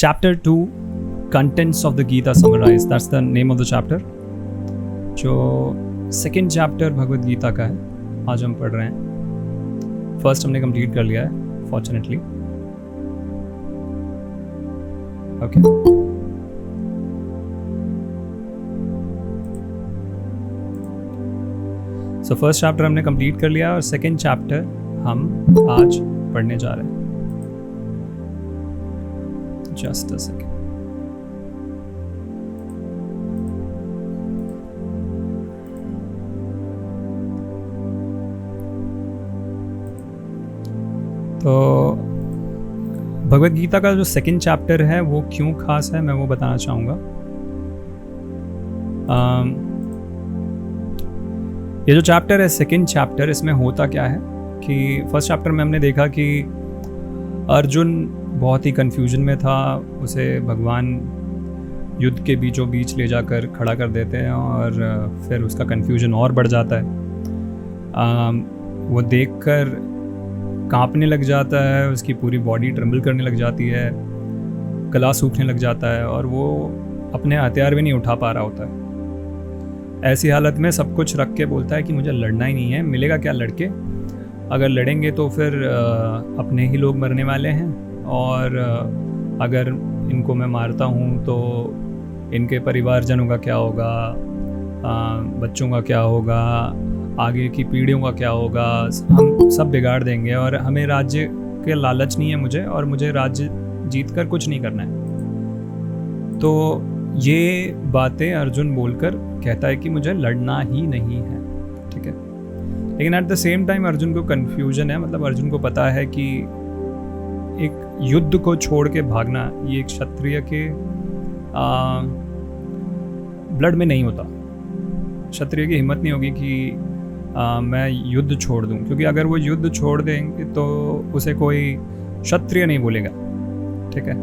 Chapter 2, Contents of the Gita Summarized. That's the name of the chapter. जो second chapter Bhagavad Gita का है आज हम पढ़ रहे हैं. फर्स्ट हमने कंप्लीट कर लिया है fortunately. Okay, so first chapter हमने कंप्लीट कर लिया और सेकेंड चैप्टर हम आज पढ़ने जा रहे हैं. Just a second. तो भगवद गीता का जो सेकंड चैप्टर है वो क्यों खास है मैं वो बताना चाहूँगा. ये जो चैप्टर है सेकंड चैप्टर, इसमें होता क्या है कि फर्स्ट चैप्टर में हमने देखा कि अर्जुन बहुत ही कंफ्यूजन में था. उसे भगवान युद्ध के बीचों बीच ले जाकर खड़ा कर देते हैं और फिर उसका कंफ्यूजन और बढ़ जाता है. वो देखकर कांपने लग जाता है, उसकी पूरी बॉडी ट्रम्बल करने लग जाती है, गला सूखने लग जाता है और वो अपने हथियार भी नहीं उठा पा रहा होता है. ऐसी हालत में सब कुछ रख के बोलता है कि मुझे लड़ना ही नहीं है. मिलेगा क्या लड़के? अगर लड़ेंगे तो फिर अपने ही लोग मरने वाले हैं और अगर इनको मैं मारता हूँ तो इनके परिवारजनों का क्या होगा, बच्चों का क्या होगा, आगे की पीढ़ियों का क्या होगा, हम सब बिगाड़ देंगे और हमें राज्य के लालच नहीं है मुझे, और मुझे राज्य जीतकर कुछ नहीं करना है. तो ये बातें अर्जुन बोलकर कहता है कि मुझे लड़ना ही नहीं है. ठीक है, लेकिन eight the same time Arjun को कन्फ्यूजन है. मतलब अर्जुन को पता है कि एक युद्ध को छोड़ के भागना ये एक क्षत्रिय के ब्लड में नहीं होता. क्षत्रिय की हिम्मत नहीं होगी कि मैं युद्ध छोड़ दूं, क्योंकि अगर वो युद्ध छोड़ देंगे तो उसे कोई क्षत्रिय नहीं बोलेगा. ठीक है,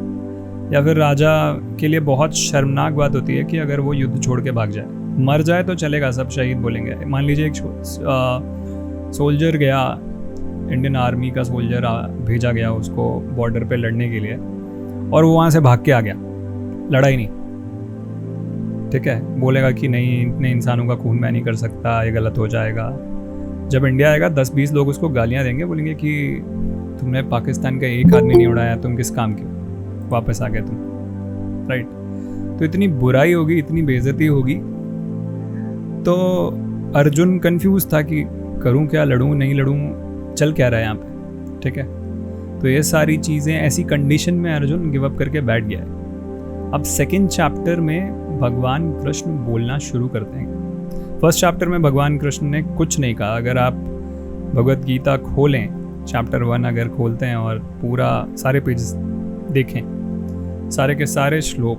या फिर राजा के लिए बहुत शर्मनाक बात होती है कि अगर वो युद्ध छोड़ के भाग जाए. मर जाए तो चलेगा, सब शहीद बोलेंगे. मान लीजिए एक सोल्जर गया, इंडियन आर्मी का सोल्जर भेजा गया उसको बॉर्डर पे लड़ने के लिए और वो वहाँ से भाग के आ गया, लड़ा ही नहीं. ठीक है, बोलेगा कि नहीं, इतने इंसानों का खून मैं नहीं कर सकता, ये गलत हो जाएगा. जब इंडिया आएगा 10-20 लोग उसको गालियाँ देंगे, बोलेंगे कि तुमने पाकिस्तान का एक आदमी नहीं उड़ाया, तुम किस काम के, वापस आ गए तुम. राइट, तो इतनी बुराई होगी, इतनी बेइज्जती होगी. तो अर्जुन कंफ्यूज था कि करूं क्या, लड़ूं नहीं लड़ूं, चल क्या रहा है यहाँ पे. ठीक है, तो ये सारी चीज़ें ऐसी कंडीशन में अर्जुन गिव अप करके बैठ गया है. अब सेकंड चैप्टर में भगवान कृष्ण बोलना शुरू करते हैं. फर्स्ट चैप्टर में भगवान कृष्ण ने कुछ नहीं कहा. अगर आप भगवद गीता खोलें, चैप्टर 1 अगर खोलते हैं और पूरा सारे पेज देखें, सारे के सारे श्लोक,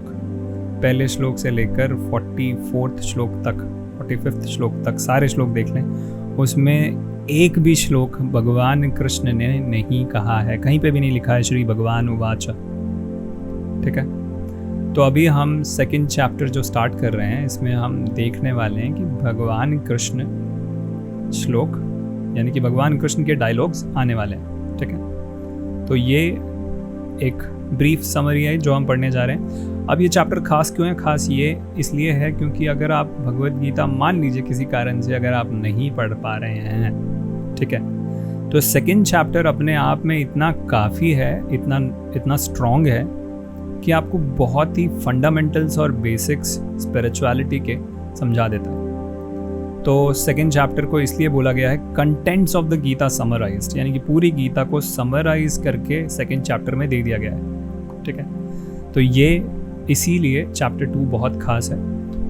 पहले श्लोक से लेकर 44th श्लोक तक, 45th श्लोक तक सारे श्लोक देख लें, उसमें एक भी श्लोक भगवान कृष्ण ने नहीं कहा है. कहीं पे भी नहीं लिखा है श्री भगवान उवाच. ठीक है, तो अभी हम सेकंड चैप्टर जो स्टार्ट कर रहे हैं, इसमें हम देखने वाले हैं कि भगवान कृष्ण श्लोक, यानी कि भगवान कृष्ण के डायलॉग्स आने वाले हैं. ठीक है, तो ये एक ब्रीफ समरी है जो हम पढ़ने जा रहे हैं. अब ये चैप्टर खास क्यों है? खास ये इसलिए है क्योंकि अगर आप भगवद गीता, मान लीजिए किसी कारण से अगर आप नहीं पढ़ पा रहे हैं, ठीक है, तो सेकंड चैप्टर अपने आप में इतना काफ़ी है, इतना स्ट्रॉन्ग है कि आपको बहुत ही फंडामेंटल्स और बेसिक्स स्पिरिचुअलिटी के समझा देता है. तो सेकंड चैप्टर को इसलिए बोला गया है contents of the Gita summarized, यानी कि पूरी गीता को समराइज करके सेकंड चैप्टर में दे दिया गया है. ठीक है, तो ये इसीलिए चैप्टर 2 बहुत खास है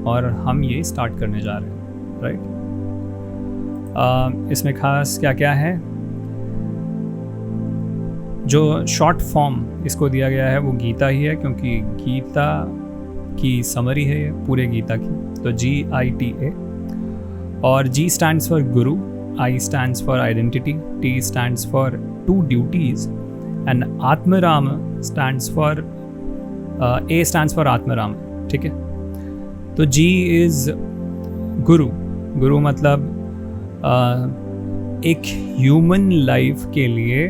और हम ये स्टार्ट करने जा रहे हैं. राइट, इसमें खास क्या क्या है? जो शॉर्ट फॉर्म इसको दिया गया है वो गीता ही है, क्योंकि गीता की समरी है ये पूरे गीता की. तो GITA, और G stands for Guru, I stands for identity, T stands for two duties, and Atmaram stands for A stands for Atmaram. ठीक है, तो G is गुरु. गुरु मतलब एक ह्यूमन लाइफ के लिए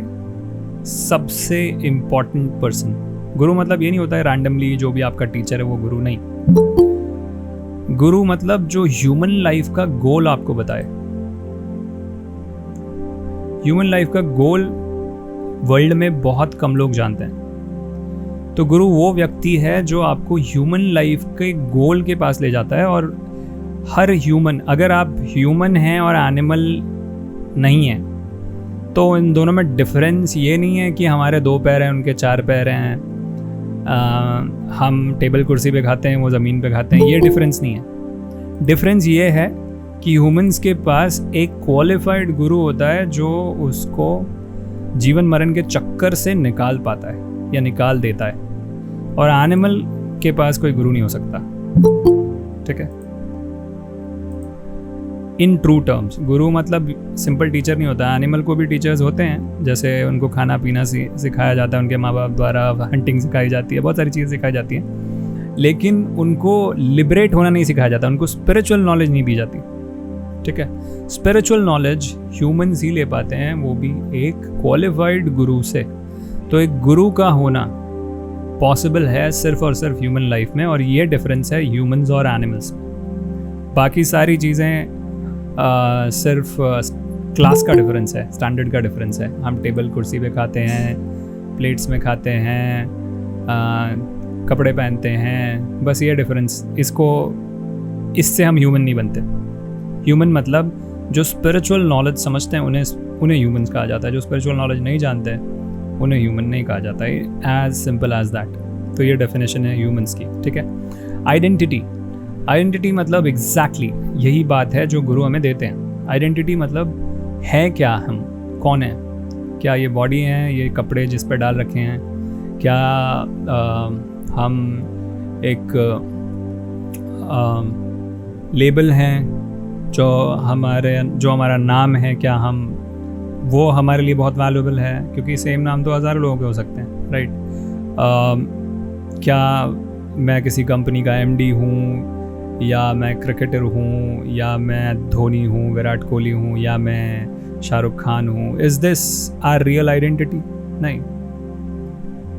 सबसे इम्पॉर्टेंट पर्सन. गुरु मतलब ये नहीं होता है रैंडमली जो भी आपका टीचर है वो गुरु, नहीं। गुरु मतलब जो ह्यूमन लाइफ का गोल आपको बताए। ह्यूमन लाइफ का गोल वर्ल्ड में बहुत कम लोग जानते हैं। तो गुरु वो व्यक्ति है जो आपको ह्यूमन लाइफ के गोल के पास ले जाता है। और हर ह्यूमन, अगर आप ह्यूमन हैं और एनिमल नहीं हैं, तो इन दोनों में डिफरेंस ये नहीं है कि हमारे 2 पैर हैं उनके 4 पैर हैं, हम टेबल कुर्सी पे खाते हैं वो ज़मीन पे खाते हैं, ये डिफरेंस नहीं है। डिफरेंस ये है कि ह्यूमंस के पास एक क्वालिफाइड गुरु होता है जो उसको जीवन मरण के चक्कर से निकाल पाता है या निकाल देता है, और एनिमल के पास कोई गुरु नहीं हो सकता। ठीक है, इन ट्रू टर्म्स गुरु मतलब सिंपल टीचर नहीं होता। एनिमल को भी टीचर्स होते हैं, जैसे उनको खाना पीना सिखाया जाता है उनके माँ बाप द्वारा, हंटिंग सिखाई जाती है, बहुत सारी चीज़ें सिखाई जाती हैं, लेकिन उनको लिबरेट होना नहीं सिखाया जाता, उनको स्पिरिचुअल नॉलेज नहीं दी जाती। ठीक है, स्पिरिचुअल नॉलेज ह्यूमंस ही ले पाते हैं, वो भी एक क्वालिफाइड गुरु से। तो एक गुरु का होना पॉसिबल है सिर्फ और सिर्फ ह्यूमन लाइफ में, और ये डिफरेंस है ह्यूमंस और एनिमल्स में। बाकी सारी चीज़ें सिर्फ क्लास का डिफरेंस है, स्टैंडर्ड का डिफरेंस है। हम टेबल कुर्सी पे खाते हैं, प्लेट्स में खाते हैं, कपड़े पहनते हैं, बस ये डिफरेंस। इससे हम ह्यूमन नहीं बनते। ह्यूमन मतलब जो स्पिरिचुअल नॉलेज समझते हैं उन्हें ह्यूमंस कहा जाता है, जो स्पिरिचुअल नॉलेज नहीं जानते हैं उन्हें ह्यूमन नहीं कहा जाता है। As simple as that. तो ये डेफिनेशन है ह्यूमंस की। ठीक है, आइडेंटिटी मतलब एग्जैक्टली यही बात है जो गुरु हमें देते हैं। आइडेंटिटी मतलब है क्या, हम कौन है, क्या ये बॉडी है, ये कपड़े जिस पर डाल रखे हैं, क्या हम एक लेबल हैं जो हमारा नाम है, क्या वो हमारे लिए बहुत वैल्यूएबल है, क्योंकि सेम नाम तो हज़ारों लोगों के हो सकते हैं, राइट। क्या मैं किसी कंपनी का एमडी हूँ, या मैं क्रिकेटर हूँ, या मैं धोनी हूँ, विराट कोहली हूँ, या मैं शाहरुख खान हूँ। Is this our real identity? नहीं,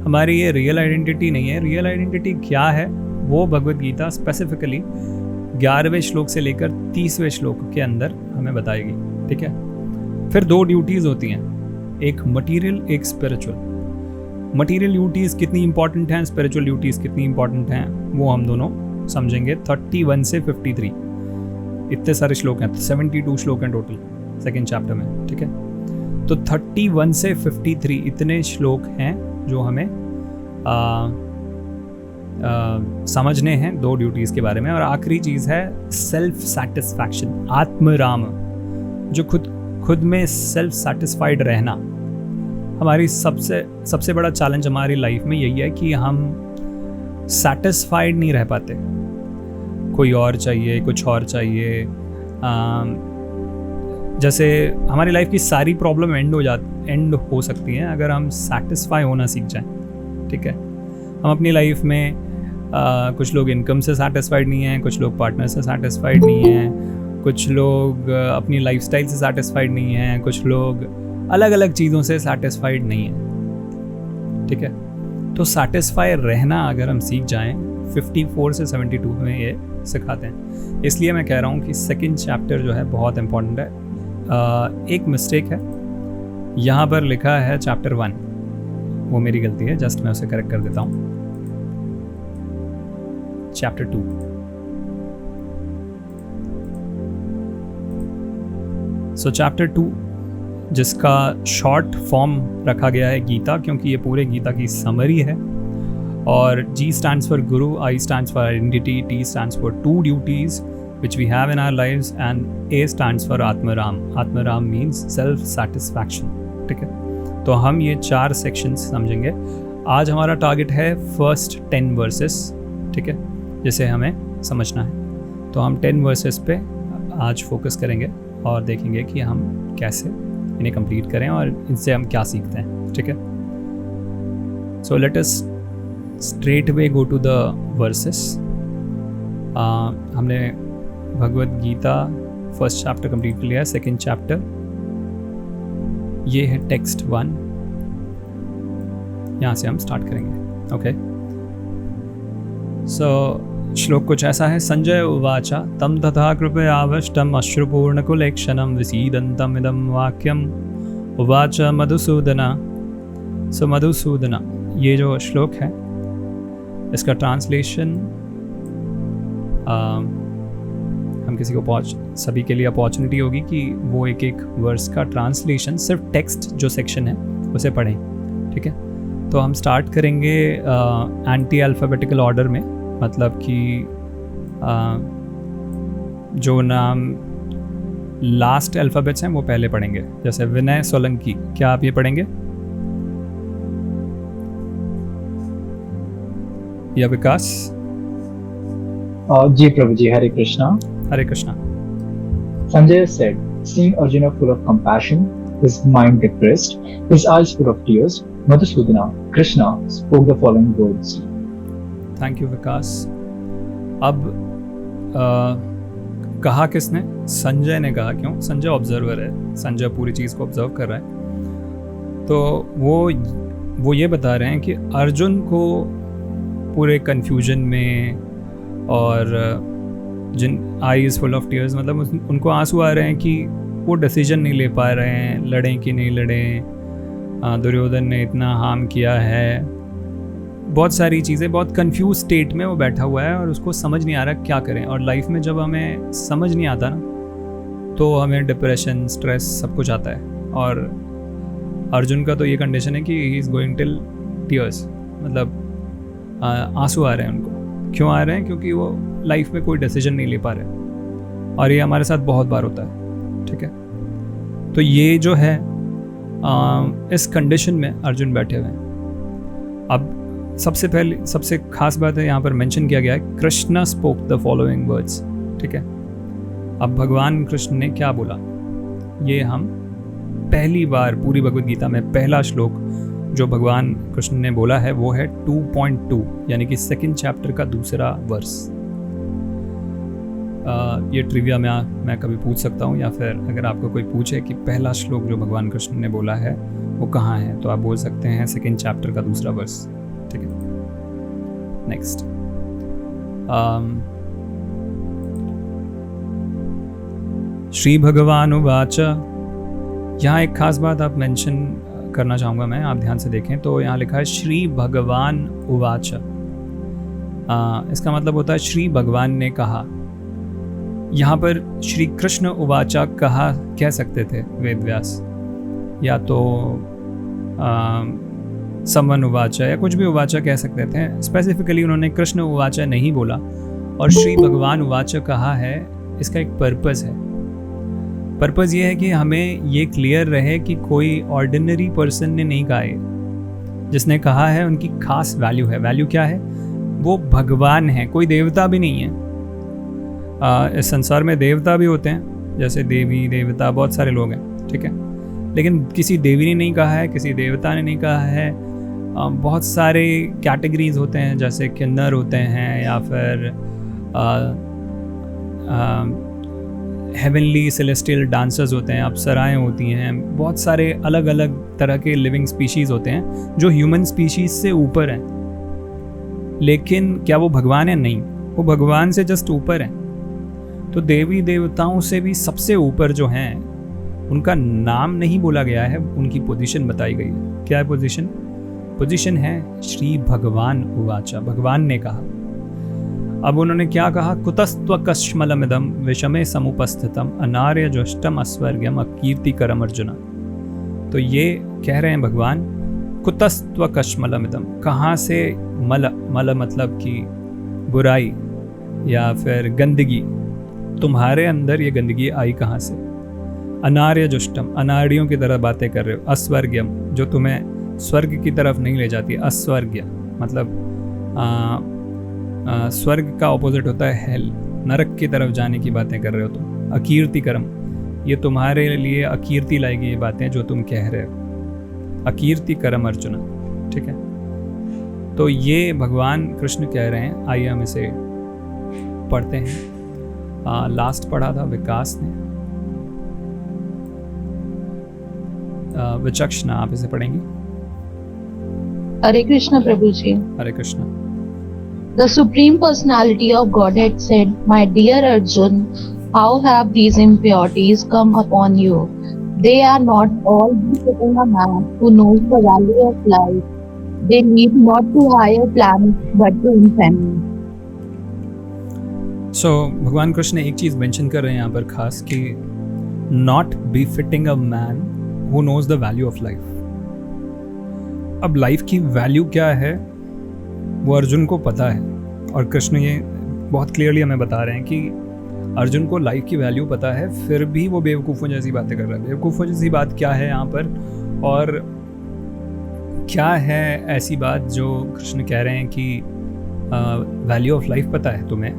हमारी ये रियल आइडेंटिटी नहीं है। रियल आइडेंटिटी क्या है वो भगवद गीता स्पेसिफिकली 11वें श्लोक से लेकर 30वें श्लोक के अंदर हमें बताएगी। ठीक है, फिर 2 ड्यूटीज़ होती हैं, एक मटीरियल, एक स्पिरिचुअल। मटीरियल ड्यूटीज़ कितनी इंपॉर्टेंट हैं, स्पिरिचुअल ड्यूटीज़ कितनी इंपॉर्टेंट हैं, वो हम दोनों समझेंगे 31 से 53। इतने सारे श्लोक हैं, 72 श्लोक हैं टोटल सेकेंड चैप्टर में। ठीक है, तो 31 से 53 इतने श्लोक हैं जो हमें समझने हैं 2 ड्यूटीज़ के बारे में। और आखिरी चीज़ है सेल्फ सेटिस्फैक्शन, आत्मराम, जो खुद में सेल्फ सेटिस्फाइड रहना। हमारी सबसे बड़ा चैलेंज हमारी लाइफ में यही है कि हम सेटिस्फाइड नहीं रह पाते, कोई और चाहिए, कुछ और चाहिए। जैसे हमारी लाइफ की सारी प्रॉब्लम एंड हो सकती हैं अगर हम सेटिस्फाई होना सीख जाएं। ठीक है, हम अपनी लाइफ में कुछ लोग इनकम से सेटिस्फाइड नहीं हैं, कुछ लोग पार्टनर से सेटिस्फाइड नहीं हैं, कुछ लोग अपनी लाइफस्टाइल से सेटिस्फाइड नहीं हैं, कुछ लोग अलग अलग चीज़ों से सेटिस्फाइड नहीं हैं। ठीक है, तो सेटिस्फाई रहना अगर हम सीख जाएं 54 से 72 में ये सिखाते हैं। इसलिए मैं कह रहा हूँ कि सेकंड चैप्टर जो है बहुत इंपॉर्टेंट है। एक मिस्टेक है, यहाँ पर लिखा है चैप्टर 1, वो मेरी गलती है, जस्ट मैं उसे करेक्ट कर देता हूँ। चैप्टर 2, सो चैप्टर 2 जिसका शॉर्ट फॉर्म रखा गया है गीता, क्योंकि ये पूरे गीता की समरी है। और G stands for Guru, I stands for identity, T stands for 2 duties which we have in our lives, and A stands for Atmaram. Atmaram means self satisfaction. ठीक है, तो हम ये 4 सेक्शंस समझेंगे। आज हमारा टारगेट है फर्स्ट 10 वर्सेस, ठीक है, जिसे हमें समझना है। तो हम 10 वर्सेस पे आज फोकस करेंगे और देखेंगे कि हम कैसे इन्हें कंप्लीट करें और इनसे हम क्या सीखते हैं। ठीक है, so let us straight way go to the verses. हमने Bhagavad Gita first chapter complete कर लिया है। सेकेंड चैप्टर ये है टेक्स्ट 1, यहाँ से हम स्टार्ट करेंगे। ओके, सो श्लोक कुछ ऐसा है। संजय उवाच तम तथा कृपयावष्टम अश्रुपूर्णकुलेक्षणं विसीदन्तम् इदं वाक्यम उवाच मधुसूदना। सो मधुसूदना, ये जो श्लोक है इसका ट्रांसलेशन हम किसी को सभी के लिए अपॉर्चुनिटी होगी कि वो एक एक वर्स का ट्रांसलेशन सिर्फ टेक्स्ट जो सेक्शन है उसे पढ़ें, ठीक है। तो हम स्टार्ट करेंगे एंटी अल्फ़ाबेटिकल ऑर्डर में, मतलब कि जो नाम लास्ट अल्फ़ाबेट्स हैं वो पहले पढ़ेंगे। जैसे विनय सोलंकी, क्या आप ये पढ़ेंगे? या विकास? जी प्रभु जी, हरे कृष्णा। हरे Krishna. Sanjay said, seeing Arjuna full of compassion, his mind depressed, his eyes full of tears, Madhusudana, Krishna, spoke the following words. Thank you Vikas. अब कहा किसने? संजय ने कहा। क्यों? संजय ऑब्जर्वर है, संजय पूरी चीज़ को ऑब्जर्व कर रहा है। तो वो ये बता रहे हैं कि अर्जुन को पूरे कन्फ्यूजन में और जिन आईज फुल ऑफ टीयर्स, मतलब उनको आंसू आ रहे हैं कि वो डिसीजन नहीं ले पा रहे हैं, लड़ें कि नहीं लड़ें, दुर्योधन ने इतना हार्म किया है, बहुत सारी चीज़ें, बहुत कंफ्यूज स्टेट में वो बैठा हुआ है और उसको समझ नहीं आ रहा क्या करें। और लाइफ में जब हमें समझ नहीं आता ना, तो हमें डिप्रेशन, स्ट्रेस, सब कुछ आता है। और अर्जुन का तो ये कंडीशन है कि he is going till tears, मतलब आंसू आ रहे हैं उनको। क्यों आ रहे हैं? क्योंकि वो लाइफ में कोई डिसीजन नहीं ले पा रहे, और ये हमारे साथ बहुत बार होता है, ठीक है। तो ये जो है इस कंडीशन में अर्जुन बैठे हुए हैं। अब सबसे खास बात है, यहाँ पर मेंशन किया गया है Krishna spoke the following words, ठीक है। अब भगवान कृष्ण ने क्या बोला, ये हम पहली बार पूरी भगवद गीता में पहला श्लोक जो भगवान कृष्ण ने बोला है वो है 2.2, यानी कि सेकंड चैप्टर का दूसरा वर्स। ये ट्रिविया में मैं कभी पूछ सकता हूँ, या फिर अगर आपको कोई पूछे कि पहला श्लोक जो भगवान कृष्ण ने बोला है वो कहाँ है, तो आप बोल सकते हैं सेकंड चैप्टर का दूसरा वर्स, ठीक है। नेक्स्ट, श्री भगवान उवाच। यहाँ एक खास बात आप मेंशन करना चाहूँगा मैं, आप ध्यान से देखें तो यहाँ लिखा है श्री भगवान उवाच। इसका मतलब होता है श्री भगवान ने कहा। यहाँ पर श्री कृष्ण उवाचा कहा कह सकते थे वेद व्यास, या तो समवन उवाचा या कुछ भी उवाचा कह सकते थे। स्पेसिफिकली उन्होंने कृष्ण उवाचा नहीं बोला और श्री भगवान उवाचा कहा है। इसका एक पर्पज़ है। पर्पज़ ये है कि हमें ये क्लियर रहे कि कोई ऑर्डिनरी पर्सन ने नहीं कहा है, जिसने कहा है उनकी खास वैल्यू है। वैल्यू क्या है? वो भगवान है, कोई देवता भी नहीं है। इस संसार में देवता भी होते हैं, जैसे देवी देवता, बहुत सारे लोग हैं, ठीक है। लेकिन किसी देवी ने नहीं कहा है, किसी देवता ने नहीं कहा है। बहुत सारे कैटेगरीज होते हैं, जैसे किन्नर होते हैं, या फिर हेवनली सेलेस्टियल डांसर्स होते हैं, अप्सराएं होती हैं, बहुत सारे अलग अलग तरह के लिविंग स्पीशीज़ होते हैं जो ह्यूमन स्पीशीज़ से ऊपर हैं। लेकिन क्या वो भगवान है? नहीं, वो भगवान से जस्ट ऊपर हैं। तो देवी देवताओं से भी सबसे ऊपर जो हैं, उनका नाम नहीं बोला गया है, उनकी पोजीशन बताई गई है। क्या है पोजीशन? पोजीशन है श्री भगवान उवाचा, भगवान ने कहा। अब उन्होंने क्या कहा? कुतस्त्वकश्मलमिदं विषमे समुपस्थितम अनार्य जोष्टम अस्वर्ग्यम अकीर्तिकरम अर्जुना। तो ये कह रहे हैं भगवान, कुतस्त्वकश्मलमिदं, कहाँ से मल मतलब कि बुराई या फिर गंदगी, तुम्हारे अंदर ये गंदगी आई कहाँ से? अनार्य जुष्टम, अनाड़ियों की तरह बातें कर रहे हो। अस्वर्ग्यम, जो तुम्हें स्वर्ग की तरफ नहीं ले जाती। अस्वर्ग्य मतलब स्वर्ग का ऑपोजिट होता है हेल, नरक की तरफ जाने की बातें कर रहे हो तुम। अकीर्तिकरम, ये तुम्हारे लिए अकीर्ति लाएगी ये बातें जो तुम कह रहे हो। अकीर्तिकरम अर्जुन, ठीक है। तो ये भगवान कृष्ण कह रहे हैं। आइए हम इसे पढ़ते हैं। लास्ट पढ़ा था विकास ने। विचक्षणा, आप इसे पढ़ेंगे? Hare Krishna Prabhuji. Hare Krishna. The Supreme Personality of Godhead said, "My dear Arjun, how have these impurities come upon you? They are not all befitting a man who knows the value of life. They lead not to higher planets but to infamy." सो भगवान कृष्ण एक चीज़ mention कर रहे हैं यहाँ पर खास कि not be fitting a man who knows the value of life. अब लाइफ की वैल्यू क्या है वो अर्जुन को पता है, और कृष्ण ये बहुत क्लियरली हमें बता रहे हैं कि अर्जुन को लाइफ की वैल्यू पता है, फिर भी वो बेवकूफ़ों जैसी बातें कर रहा है. बेवकूफ़ों जैसी बात क्या है यहाँ पर, और क्या है ऐसी बात जो कृष्ण कह रहे हैं कि वैल्यू ऑफ लाइफ पता है तुम्हें,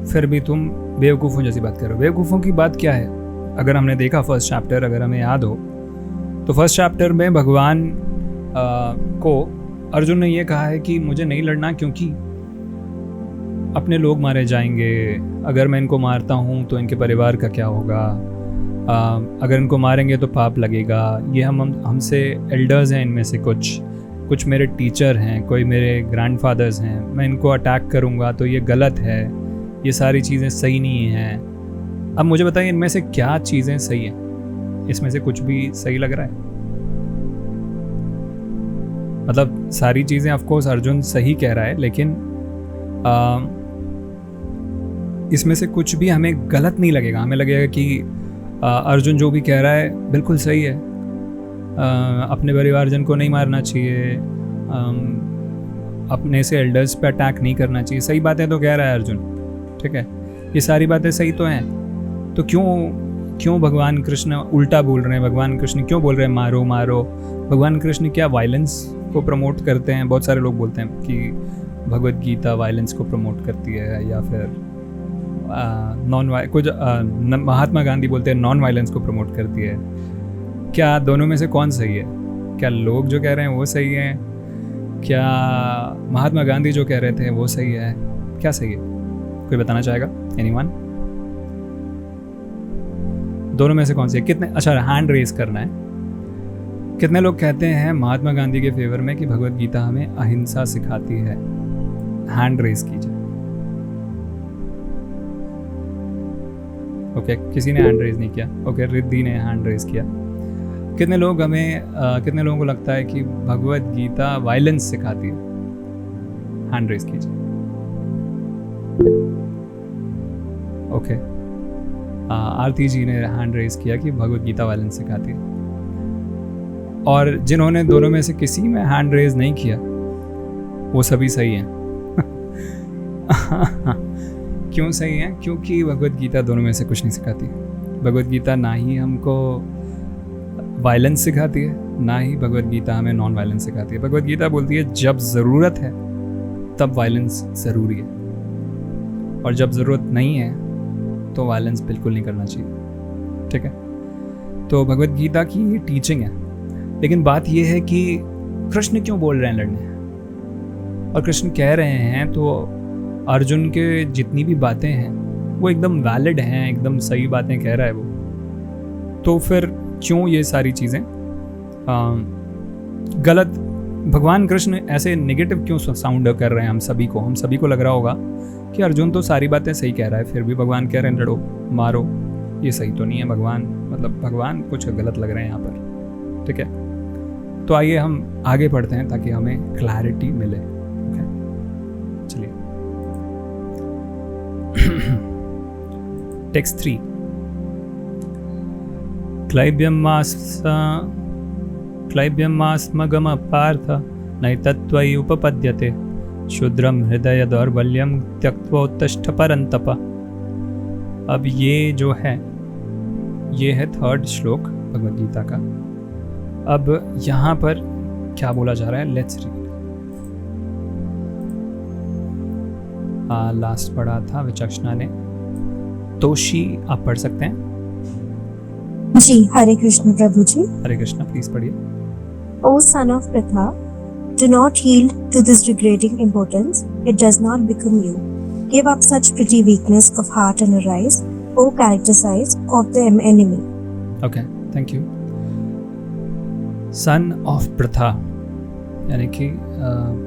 फिर भी तुम बेवकूफ़ों जैसी बात कर रहे हो. बेवकूफ़ों की बात क्या है? अगर हमने देखा फर्स्ट चैप्टर, अगर हमें याद हो तो फर्स्ट चैप्टर में भगवान को अर्जुन ने ये कहा है कि मुझे नहीं लड़ना क्योंकि अपने लोग मारे जाएंगे, अगर मैं इनको मारता हूँ तो इनके परिवार का क्या होगा, अगर इनको मारेंगे तो पाप लगेगा, ये हमसे एल्डर्स हैं, इनमें से कुछ मेरे टीचर हैं, कोई मेरे ग्रैंडफादर्स हैं, मैं इनको अटैक करूँगा तो ये गलत है, ये सारी चीज़ें सही नहीं हैं. अब मुझे बताइए इनमें से क्या चीज़ें सही हैं? इसमें से कुछ भी सही लग रहा है? मतलब सारी चीज़ें ऑफ कोर्स अर्जुन सही कह रहा है, लेकिन इसमें से कुछ भी हमें गलत नहीं लगेगा. हमें लगेगा कि अर्जुन जो भी कह रहा है बिल्कुल सही है, अपने परिवारजन को नहीं मारना चाहिए, अपने से एल्डर्स पे अटैक नहीं करना चाहिए. सही बातें तो कह रहा है अर्जुन, ठीक है, ये सारी बातें सही तो हैं. तो क्यों भगवान कृष्ण उल्टा बोल रहे हैं? भगवान कृष्ण क्यों बोल रहे हैं मारो मारो? भगवान कृष्ण क्या वायलेंस को प्रमोट करते हैं? बहुत सारे लोग बोलते हैं कि भगवत गीता वायलेंस को प्रमोट करती है, या फिर महात्मा गांधी बोलते हैं नॉन वायलेंस को प्रमोट करती है. क्या दोनों में से कौन सही है? क्या लोग जो कह रहे हैं वो सही है? क्या महात्मा गांधी जो कह रहे थे वो सही है? क्या सही है? कोई बताना चाहेगा? एनीवन? दोनों में से कौन सी है? कितने? अच्छा, हैंड रेज करना है. कितने लोग कहते हैं महात्मा गांधी के फेवर में कि भगवत गीता हमें अहिंसा सिखाती है? हैंड रेज कीजिए. ओके, किसी ने हैंड रेज नहीं किया. ओके, रिद्धि ने हैंड रेज किया. कितने लोगों को लगता है कि भगवत गीता वायलेंस सिखाती है? हैंड रेज कीजिए. ओके, आरती जी ने हैंड रेज किया कि भगवत गीता वायलेंस सिखाती है. और जिन्होंने दोनों में से किसी में हैंड रेज नहीं किया वो सभी सही हैं. क्यों सही हैं? क्योंकि भगवत गीता दोनों में से कुछ नहीं सिखाती. भगवत गीता ना ही हमको वायलेंस सिखाती है, ना ही भगवत गीता हमें नॉन वायलेंस सिखाती है. भगवत गीता बोलती है जब ज़रूरत है तब वायलेंस ज़रूरी है, और जब ज़रूरत नहीं है तो वायलेंस बिल्कुल नहीं करना चाहिए. ठीक है, तो भगवत गीता की ये टीचिंग है. लेकिन बात ये है कि कृष्ण क्यों बोल रहे हैं लड़ने, और कृष्ण कह रहे हैं तो अर्जुन के जितनी भी बातें हैं वो एकदम वैलिड हैं, एकदम सही बातें कह रहा है वो. तो फिर क्यों ये सारी चीज़ें गलत? भगवान कृष्ण ऐसे नेगेटिव क्यों साउंड कर रहे हैं हम सभी को लग रहा होगा कि अर्जुन तो सारी बातें सही कह रहा है, फिर भी भगवान कह रहे हैं लड़ो मारो, ये सही तो नहीं है. भगवान कुछ गलत लग रहे हैं यहाँ पर. ठीक है, तो आइए हम आगे पढ़ते हैं ताकि हमें क्लैरिटी मिले. ओके, चलिए. टेक्स्ट 3. क्लैब्यमास्मगम पार्थ नैतत्त्वयि उपपद्यते शुद्रम हृदय दौर्बल्यम त्यक्त्वोत्तिष्ठ परन्तप. अब ये जो है ये है 3rd श्लोक भगवद गीता का. अब यहाँ पर क्या बोला जा रहा है? Let's read. लास्ट पढ़ा था विचक्षणा ने. तोशी आप पढ़ सकते हैं? जी, हरे कृष्ण प्रभु जी. हरे कृष्ण, प्लीज पढ़िए. O son of Pritha, do not yield to this degrading importance. It does not become you. Give up such pretty weakness of heart and arise, O characterize of the enemy. Okay, thank you. Son of Pritha. यानी कि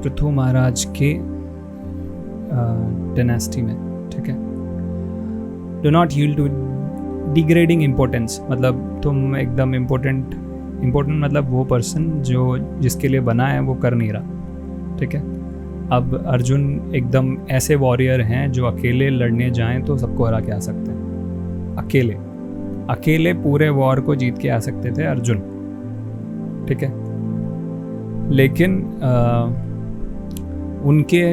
पृथु महाराज के dynasty में, ठीक है। Do not yield to degrading importance, मतलब तुम एकदम important मतलब वो पर्सन जो जिसके लिए बना है वो कर नहीं रहा, ठीक है। अब अर्जुन एकदम ऐसे वॉरियर हैं जो अकेले लड़ने जाएं तो सबको हरा के आ सकते हैं, अकेले पूरे वॉर को जीत के आ सकते थे अर्जुन, ठीक है। लेकिन उनके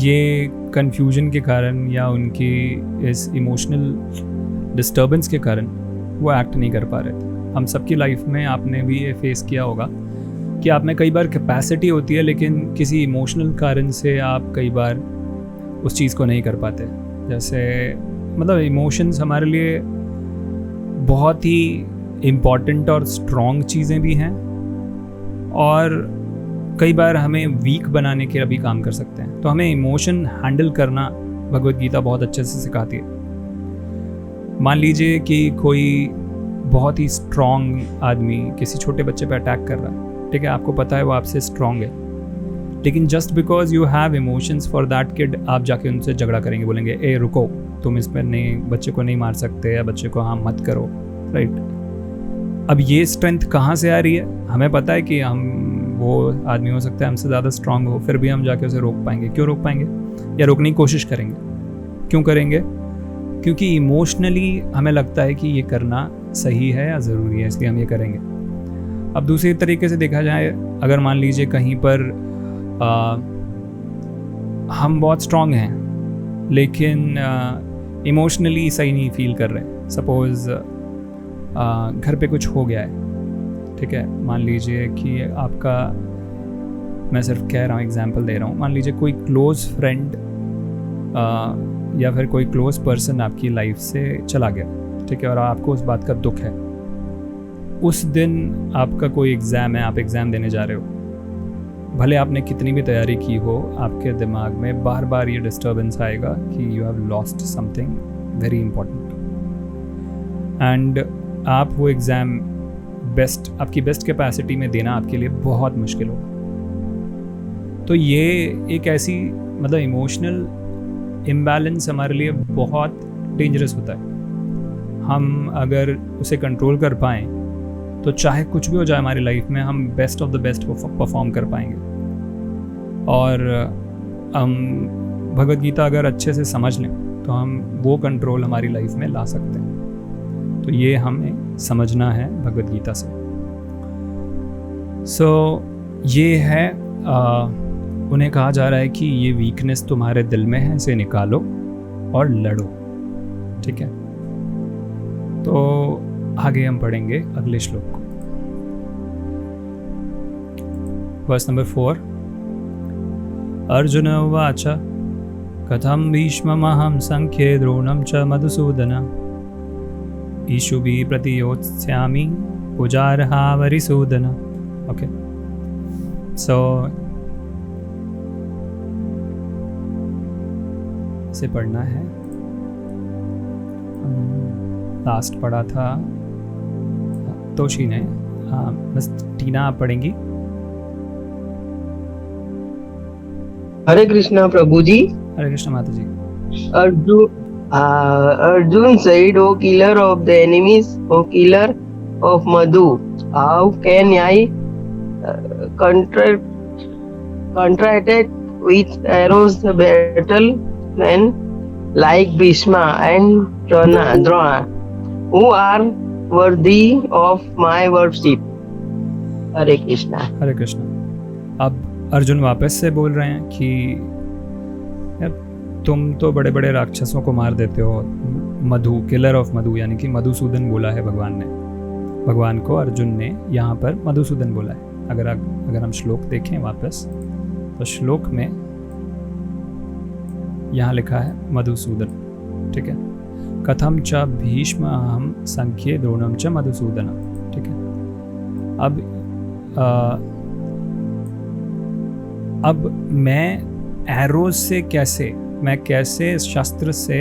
ये कन्फ्यूजन के कारण या उनकी इस इमोशनल डिस्टर्बेंस के कारण वो एक्ट नहीं कर पा रहे थे। हम सबकी लाइफ में आपने भी ये फेस किया होगा कि आप में कई बार कैपेसिटी होती है लेकिन किसी इमोशनल कारण से आप कई बार उस चीज़ को नहीं कर पाते। जैसे मतलब इमोशंस हमारे लिए बहुत ही इम्पॉर्टेंट और स्ट्रॉन्ग चीज़ें भी हैं और कई बार हमें वीक बनाने के भी काम कर सकते हैं। तो हमें इमोशन हैंडल करना भगवद गीता बहुत अच्छे से सिखाती है। मान लीजिए कि कोई बहुत ही स्ट्रॉन्ग आदमी किसी छोटे बच्चे पे अटैक कर रहा है, ठीक है, आपको पता है वो आपसे स्ट्रॉन्ग है, लेकिन just because you have emotions for that kid आप जाके उनसे झगड़ा करेंगे, बोलेंगे ए रुको, तुम इस पर नहीं, बच्चे को नहीं मार सकते या बच्चे को हाँ मत करो, राइट। अब ये स्ट्रेंथ कहाँ से आ रही है? हमें पता है कि हम वो आदमी हो सकता है हमसे ज़्यादा स्ट्रांग हो, फिर भी हम जाके उसे रोक पाएंगे। क्यों रोक पाएंगे या रोकने की कोशिश करेंगे? क्यों करेंगे? क्योंकि इमोशनली हमें लगता है कि ये करना सही है या ज़रूरी है, इसलिए हम ये करेंगे। अब दूसरे तरीके से देखा जाए, अगर मान लीजिए कहीं पर हम बहुत स्ट्रांग हैं लेकिन इमोशनली सही नहीं फील कर रहे, सपोज़ घर पे कुछ हो गया है, ठीक है, मान लीजिए कि आपका, मैं सिर्फ कह रहा हूँ, एग्जांपल दे रहा हूँ, मान लीजिए कोई क्लोज़ फ्रेंड या फिर कोई क्लोज़ पर्सन आपकी लाइफ से चला गया, ठीक है, और आपको उस बात का दुख है। उस दिन आपका कोई एग्ज़ाम है, आप एग्ज़ाम देने जा रहे हो, भले आपने कितनी भी तैयारी की हो, आपके दिमाग में बार बार ये डिस्टर्बेंस आएगा कि you have lost something very important, and आप वो एग्ज़ाम आपकी बेस्ट कैपेसिटी में देना आपके लिए बहुत मुश्किल होगा। तो ये एक ऐसी मतलब इमोशनल इम्बैलेंस हमारे लिए बहुत डेंजरस होता है। हम अगर उसे कंट्रोल कर पाएँ तो चाहे कुछ भी हो जाए हमारी लाइफ में, हम best of the best perform कर पाएंगे। और हम भगवद गीता अगर अच्छे से समझ लें तो हम वो कंट्रोल हमारी लाइफ में ला सकते हैं। तो ये हमें समझना है भगवद गीता से। ये है उन्हें कहा जा रहा है कि ये वीकनेस तुम्हारे दिल में है, इसे निकालो और लड़ो, ठीक है। तो आगे हम पढ़ेंगे अगले श्लोक को, वर्स नंबर 4। अर्जुन उवाच कथं भीष्ममहं संख्ये द्रोणं च मधुसूदन ईशुभिः प्रतियोत्स्यामि पूजार्हा वरिसूदन। ओके, सो इसे पढ़ना है। लास्ट पढ़ा था तोशी ने, बस टीना आप पढ़ेंगी। हरे कृष्णा प्रभु जी। हरे कृष्ण माता जी। Arjun said, "O killer of the enemies, O killer of Madhu, how can I contract with arrows the battle men like Bhishma and Drona, who are worthy of my worship?" हरे कृष्णा। हरे कृष्णा। अब अर्जुन वापस से बोल रहे हैं कि यार तुम तो बड़े बड़े राक्षसों को मार देते हो, मधु, किलर ऑफ मधु, यानी कि मधुसूदन बोला है भगवान ने, भगवान को अर्जुन ने यहाँ पर मधुसूदन बोला है। अगर हम श्लोक देखें वापस तो श्लोक में यहाँ लिखा है मधुसूदन, ठीक है। कथम च भीष्म अहम संख्ये द्रोणम च मधुसूदन, ठीक है। अब मैं एरोज से कैसे शस्त्र से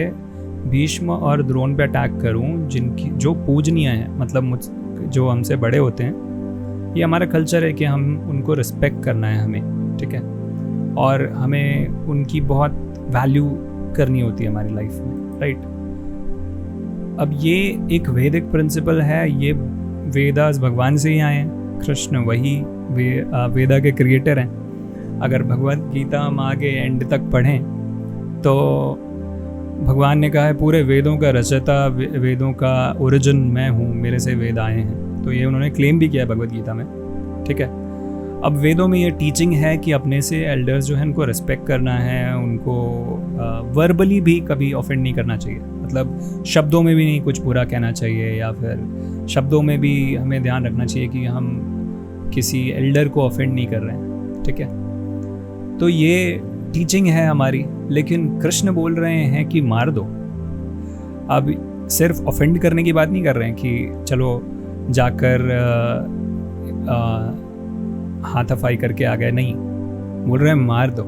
भीष्म और द्रोण पे अटैक करूं, जो पूजनीय हैं, मतलब जो हमसे बड़े होते हैं, ये हमारा कल्चर है कि हम उनको रिस्पेक्ट करना है हमें, ठीक है, और हमें उनकी बहुत वैल्यू करनी होती है हमारी लाइफ में, राइट। अब ये एक वैदिक प्रिंसिपल है, ये वेदास भगवान से ही आए हैं, कृष्ण वही वेदा के क्रिएटर हैं। अगर भगवद गीता हम आगे एंड तक पढ़ें तो भगवान ने कहा है पूरे वेदों का रचयिता, वेदों का ओरिजिन मैं हूँ, मेरे से वेद आए हैं। तो ये उन्होंने क्लेम भी किया है भगवद गीता में, ठीक है। अब वेदों में ये टीचिंग है कि अपने से एल्डर्स जो है उनको रिस्पेक्ट करना है, उनको वर्बली भी कभी ऑफेंड नहीं करना चाहिए, मतलब शब्दों में भी नहीं कुछ बुरा कहना चाहिए, या फिर शब्दों में भी हमें ध्यान रखना चाहिए कि हम किसी एल्डर को ऑफेंड नहीं कर रहे हैं, ठीक है। तो ये टीचिंग है हमारी, लेकिन कृष्ण बोल रहे हैं कि मार दो। अब सिर्फ ऑफेंड करने की बात नहीं कर रहे हैं कि चलो जाकर हाथापाई करके आ गए, नहीं, बोल रहे हैं मार दो।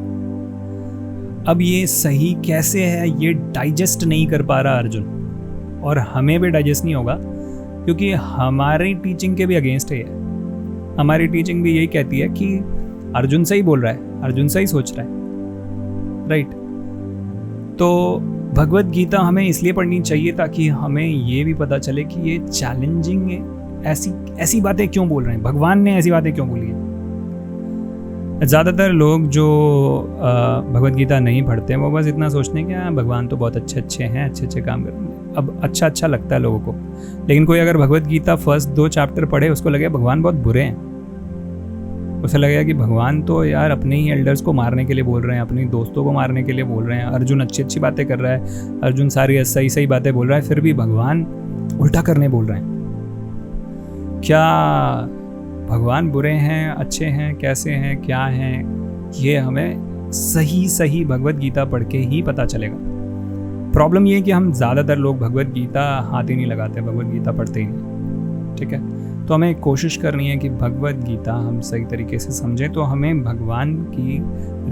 अब ये सही कैसे है, ये डाइजेस्ट नहीं कर पा रहा अर्जुन, और हमें भी डाइजेस्ट नहीं होगा क्योंकि हमारी टीचिंग के भी अगेंस्ट है ये। हमारी टीचिंग भी यही कहती है कि अर्जुन सही बोल रहा है, अर्जुन सही सोच रहा है, राइट। तो भगवत गीता हमें इसलिए पढ़नी चाहिए ताकि हमें ये भी पता चले कि ये चैलेंजिंग है, ऐसी बातें क्यों बोल रहे हैं, भगवान ने ऐसी बातें क्यों बोली है। ज़्यादातर लोग जो भगवत गीता नहीं पढ़ते हैं वो बस इतना सोचते हैं कि हाँ भगवान तो बहुत अच्छे हैं, अच्छे काम करेंगे। अब अच्छा लगता है लोगों को, लेकिन कोई अगर भगवत गीता फर्स्ट 2 चैप्टर पढ़े, उसको लगे भगवान बहुत बुरे हैं, उसे लगेगा कि भगवान तो यार अपने ही एल्डर्स को मारने के लिए बोल रहे हैं, अपने दोस्तों को मारने के लिए बोल रहे हैं। अर्जुन अच्छी बातें कर रहा है, अर्जुन सारी सही बातें बोल रहा है, फिर भी भगवान उल्टा करने बोल रहे हैं। क्या भगवान बुरे हैं, अच्छे हैं, कैसे हैं, क्या हैं, ये हमें सही भगवत गीता पढ़ के ही पता चलेगा। प्रॉब्लम ये है कि हम ज़्यादातर लोग भगवत गीता हाथ ही नहीं लगाते, भगवत गीता पढ़ते ही नहीं, ठीक है। तो हमें कोशिश करनी है कि भगवत गीता हम सही तरीके से समझें, तो हमें भगवान की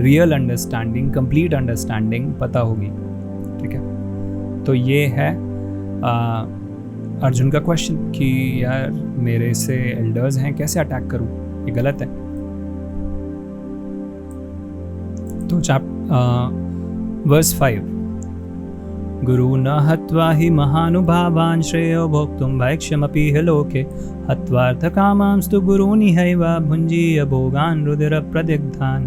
रियल अंडरस्टैंडिंग, कंप्लीट अंडरस्टैंडिंग पता होगी, ठीक है। तो ये है अर्जुन का क्वेश्चन कि यार मेरे से एल्डर्स हैं, कैसे अटैक करूं, ये गलत है। तो वर्स 5, गुरु न हत्वा हि महानुभावान् श्रेयो भोक्तुं भैक्ष्यमपि हि लोके हत्वार्थ कामांस्तु गुरूनिहैव भुञ्जीय भोगान् रुधिर प्रदिग्धान्।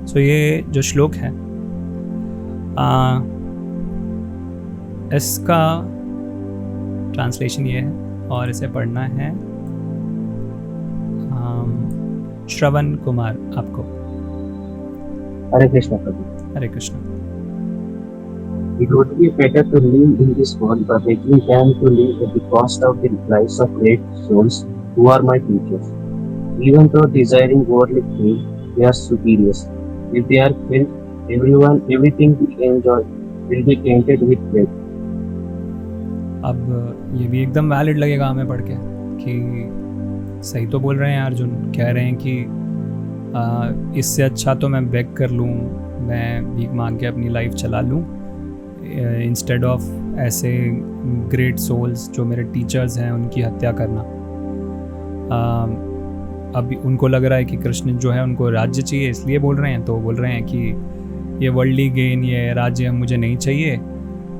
सो ये जो श्लोक है इसका ट्रांसलेशन ये है और इसे पढ़ना है श्रवण कुमार आपको। हरे कृष्ण प्रभु। हरे Krishna. It would be better to live in this world perfectly than to live at the cost of the lives of great souls who are my teachers. Even though desiring worldly things, they are superiors. If they are killed, everything we enjoy will be tainted with death. अब ये भी एकदम valid लगेगा हमें पढ़ के कि सही तो बोल रहे हैं अर्जुन, कह रहे हैं कि इससे अच्छा तो मैं बेग कर लूँ, मैं भीख मांग के अपनी लाइफ चला लूँ, इंस्टेड ऑफ ऐसे ग्रेट सोल्स जो मेरे टीचर्स हैं उनकी हत्या करना। अब उनको लग रहा है कि कृष्ण जो है उनको राज्य चाहिए, इसलिए बोल रहे हैं। तो बोल रहे हैं कि ये वर्ल्डली गेन, ये राज्य मुझे नहीं चाहिए,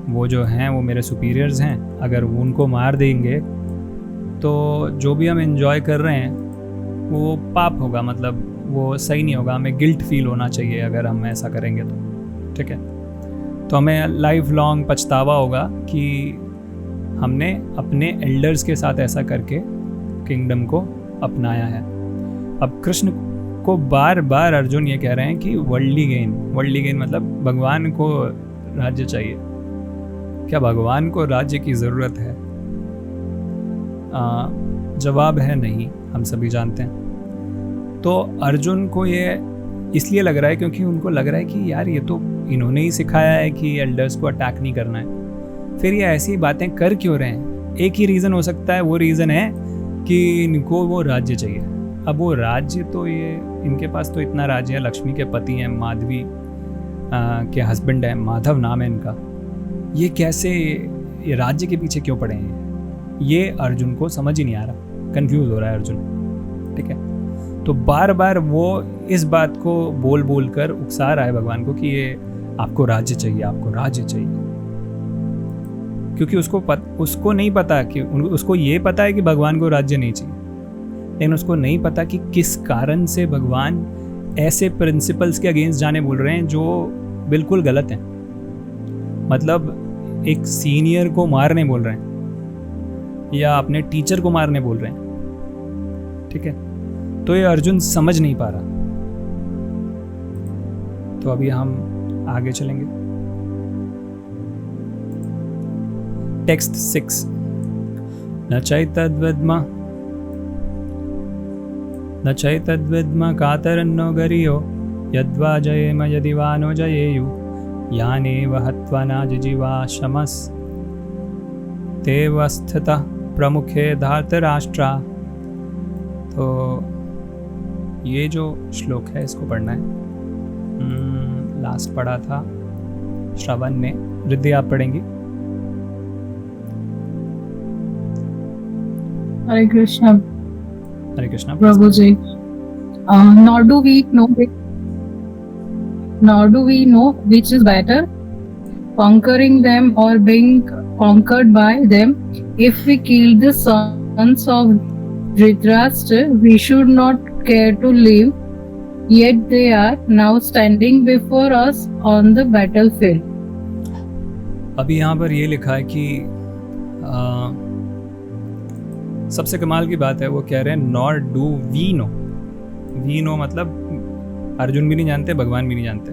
वो जो हैं वो मेरे सुपीरियर्स हैं, अगर वो उनको मार देंगे तो जो भी हम एंजॉय कर रहे हैं वो पाप होगा, मतलब वो सही नहीं होगा, हमें गिल्ट फील होना चाहिए अगर हम ऐसा करेंगे तो, ठीक है। तो हमें लाइफ लॉन्ग पछतावा होगा कि हमने अपने एल्डर्स के साथ ऐसा करके किंगडम को अपनाया है। अब कृष्ण को बार बार अर्जुन ये कह रहे हैं कि वर्ल्डली गेन मतलब भगवान को राज्य चाहिए। क्या भगवान को राज्य की ज़रूरत है? जवाब है नहीं, हम सभी जानते हैं। तो अर्जुन को ये इसलिए लग रहा है क्योंकि उनको लग रहा है कि यार ये तो इन्होंने ही सिखाया है कि एल्डर्स को अटैक नहीं करना है, फिर ये ऐसी बातें कर क्यों रहे हैं? एक ही रीज़न हो सकता है, वो रीज़न है कि इनको वो राज्य चाहिए। अब वो राज्य तो ये इनके पास तो इतना राज्य है, लक्ष्मी के पति हैं, माधवी के हस्बैंड हैं, माधव नाम है इनका, ये कैसे ये राज्य के पीछे क्यों पड़े हैं? ये अर्जुन को समझ ही नहीं आ रहा, कंफ्यूज हो रहा है अर्जुन, ठीक है। तो बार बार वो इस बात को बोल बोल कर उकसा रहा है भगवान को कि ये आपको राज्य चाहिए, आपको राज्य चाहिए, क्योंकि उसको नहीं पता कि उसको ये पता है कि भगवान को राज्य नहीं चाहिए, लेकिन उसको नहीं पता कि किस कारण से भगवान ऐसे प्रिंसिपल्स के अगेंस्ट जाने बोल रहे हैं जो बिल्कुल गलत हैं। मतलब एक सीनियर को मारने बोल रहे हैं या अपने टीचर को मारने बोल रहे हैं, ठीक है। तो ये अर्जुन समझ नहीं पा रहा। तो अभी हम आगे चलेंगे। टेक्स्ट 6। न चैतद्विद्म कातरन्नो गरियो यद्वा जयेम यदि वा नो जयेयु यानेव हत्वा नाजिजीवा शमस् तेव स्थितः प्रमुखे धार्तराष्ट्रा। तो ये जो श्लोक है इसको पढ़ना है। लास्ट पढ़ा था श्रवण ने। रिद्धि आप पढ़ेंगी। हरे कृष्णा। हरे कृष्णा प्रभु जी। Nor do we know which is better, conquering them or being conquered by them. If we kill the sons of Dhritarashtra, we should not care to live, yet they are now standing before us on the battlefield. अभी यहाँ पर ये लिखा है कि सबसे कमाल की बात है, वो कह रहे हैं nor do we know. We know मतलब अर्जुन भी नहीं जानते, भगवान भी नहीं जानते।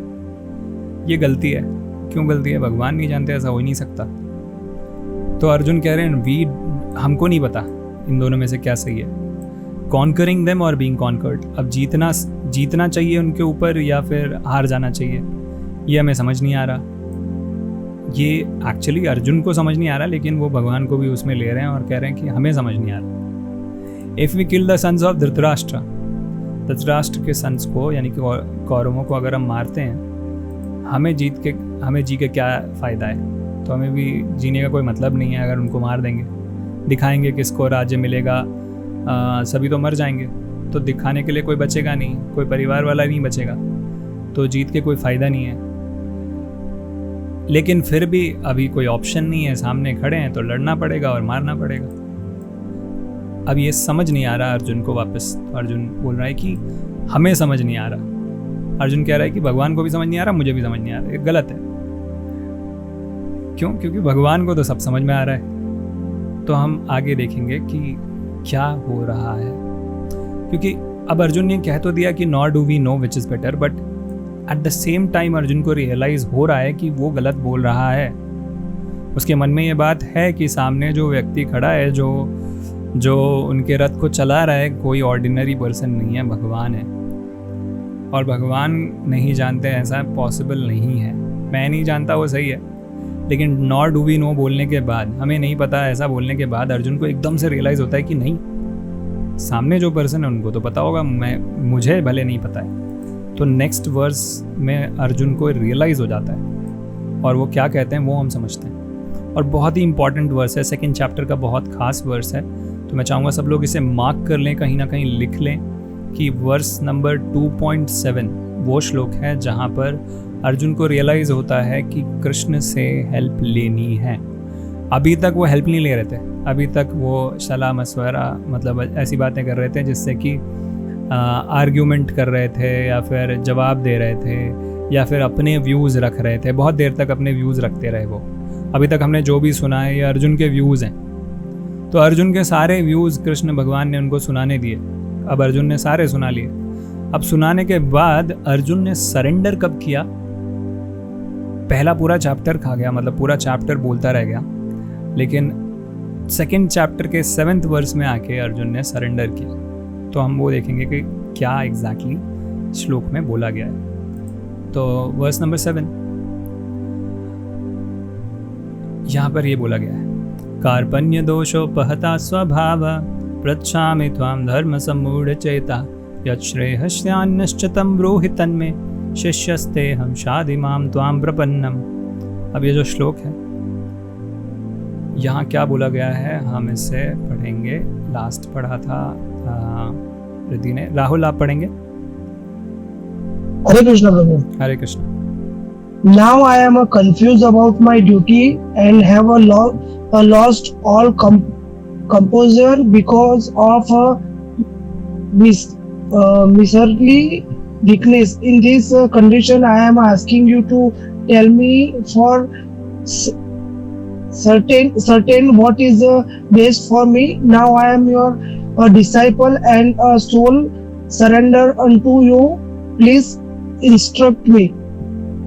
ये गलती है। क्यों गलती है? भगवान नहीं जानते, ऐसा हो ही नहीं सकता। तो अर्जुन कह रहे हैं हमको नहीं पता इन दोनों में से क्या सही है। कॉन्करिंग देम और बीइंग कॉन्कर्ड। अब जीतना चाहिए उनके ऊपर या फिर हार जाना चाहिए, ये हमें समझ नहीं आ रहा। ये एक्चुअली अर्जुन को समझ नहीं आ रहा, लेकिन वो भगवान को भी उसमें ले रहे हैं और कह रहे हैं कि हमें समझ नहीं आ रहा। If we kill the sons of Dhritarashtra, Dhritarashtra के सन्स को यानी कि कौरवों को अगर हम मारते हैं, हमें जी के क्या फ़ायदा है? तो हमें भी जीने का कोई मतलब नहीं है अगर उनको मार देंगे। दिखाएंगे किसको राज्य मिलेगा, सभी तो मर जाएंगे, तो दिखाने के लिए कोई बचेगा नहीं, कोई परिवार वाला नहीं बचेगा, तो जीत के कोई फ़ायदा नहीं है। लेकिन फिर भी अभी कोई ऑप्शन नहीं है, सामने खड़े हैं तो लड़ना पड़ेगा और मारना पड़ेगा। अब ये समझ नहीं आ रहा अर्जुन को वापस। तो अर्जुन बोल रहा है कि हमें समझ नहीं आ रहा। अर्जुन कह रहा है कि भगवान को भी समझ नहीं आ रहा, मुझे भी समझ नहीं आ रहा। ये गलत है। क्यों? क्योंकि भगवान को तो सब समझ में आ रहा है। तो हम आगे देखेंगे कि क्या हो रहा है, क्योंकि अब अर्जुन ने कह तो दिया कि nor do we know which is better, but at the same time Arjun को रियलाइज़ हो रहा है कि वो गलत बोल रहा है। उसके मन में ये बात है कि सामने जो व्यक्ति खड़ा है, जो उनके रथ को चला रहा है, कोई ऑर्डिनरी पर्सन नहीं है, भगवान है। और भगवान नहीं जानते, ऐसा पॉसिबल नहीं है। मैं नहीं जानता, वो सही है, लेकिन नॉर डू वी नो बोलने के बाद, हमें नहीं पता ऐसा बोलने के बाद अर्जुन को एकदम से रियलाइज़ होता है कि नहीं, सामने जो पर्सन है उनको तो पता होगा, मुझे भले नहीं पता है। तो नेक्स्ट वर्स में अर्जुन को रियलाइज़ हो जाता है, और वो क्या कहते हैं वो हम समझते हैं। और बहुत ही इंपॉर्टेंट वर्स है, सेकेंड चैप्टर का बहुत खास वर्स है। तो मैं चाहूँगा सब लोग इसे मार्क कर लें, कहीं ना कहीं लिख लें कि वर्स नंबर 2.7 वो श्लोक है जहाँ पर अर्जुन को रियलाइज़ होता है कि कृष्ण से हेल्प लेनी है। अभी तक वो हेल्प नहीं ले रहे थे, अभी तक वो सलाह मशवरा मतलब ऐसी बातें कर रहे थे जिससे कि आर्ग्यूमेंट कर रहे थे या फिर जवाब दे रहे थे या फिर अपने व्यूज़ रख रहे थे। बहुत देर तक अपने व्यूज़ रखते रहे वो। अभी तक हमने जो भी सुना है ये अर्जुन के व्यूज़ हैं। तो अर्जुन के सारे व्यूज़ कृष्ण भगवान ने उनको सुनाने दिए। अब अर्जुन ने सारे सुना लिए। अब सुनाने के बाद अर्जुन ने सरेंडर कब किया? पहला पूरा चैप्टर खा गया, मतलब पूरा चैप्टर बोलता रह गया, लेकिन सेकेंड चैप्टर के 7th वर्स में आके अर्जुन ने सरेंडर किया। तो हम वो देखेंगे कि क्या एग्जैक्टली श्लोक में बोला गया है। तो वर्स नंबर 7 यहाँ पर ये बोला गया है, कार्पण्य दोषोपहता स्वभाव पृच्छामि त्वां धर्म सम्मूढ़ चेता यच्छ्रेयस्यान्यश्च तं ब्रूहि तन्मे शिष्यस्ते हम शाधिमां त्वां प्रपन्नम। अब ये जो श्लोक है यहाँ क्या बोला गया है हम इसे पढ़ेंगे। लास्ट पढ़ा था रिद्धि ने। राहुल आप पढ़ेंगे? Hare Krishna, Prabhu. Hare Krishna. Now I am confused about my duty and have lost all composure because of miserly weakness. In this condition, I am asking you to tell me for certain what is best for me. Now I am your disciple and a soul surrender unto you. Please instruct me.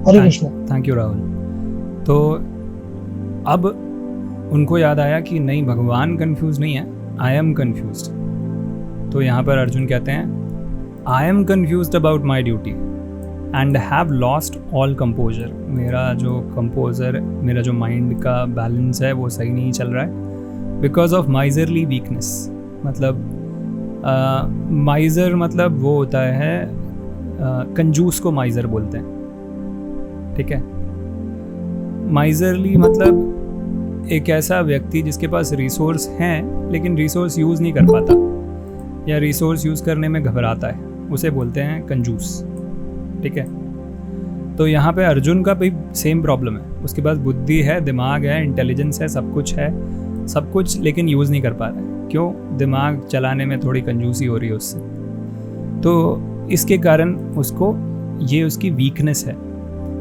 Hare Krishna. Thank you Rahul. तो अब उनको याद आया कि नहीं, भगवान confuse नहीं है, आई एम कंफ्यूज्ड। तो यहाँ पर अर्जुन कहते हैं I am confused about my duty and have lost all composer. मेरा जो माइंड का बैलेंस है वो सही नहीं चल रहा है बिकॉज ऑफ माइजरली वीकनेस। मतलब माइजर मतलब वो होता है, कंजूस को माइजर बोलते हैं, ठीक है। माइजरली मतलब एक ऐसा व्यक्ति जिसके पास रिसोर्स हैं लेकिन रिसोर्स यूज़ नहीं कर पाता या रिसोर्स यूज़ करने में घबराता है, उसे बोलते हैं कंजूस, ठीक है। तो यहाँ पे अर्जुन का भी सेम प्रॉब्लम है। उसके पास बुद्धि है, दिमाग है, इंटेलिजेंस है, सब कुछ, लेकिन यूज़ नहीं कर पा रहा है। क्यों? दिमाग चलाने में थोड़ी कंजूसी हो रही है उससे। तो इसके कारण उसको ये उसकी वीकनेस है।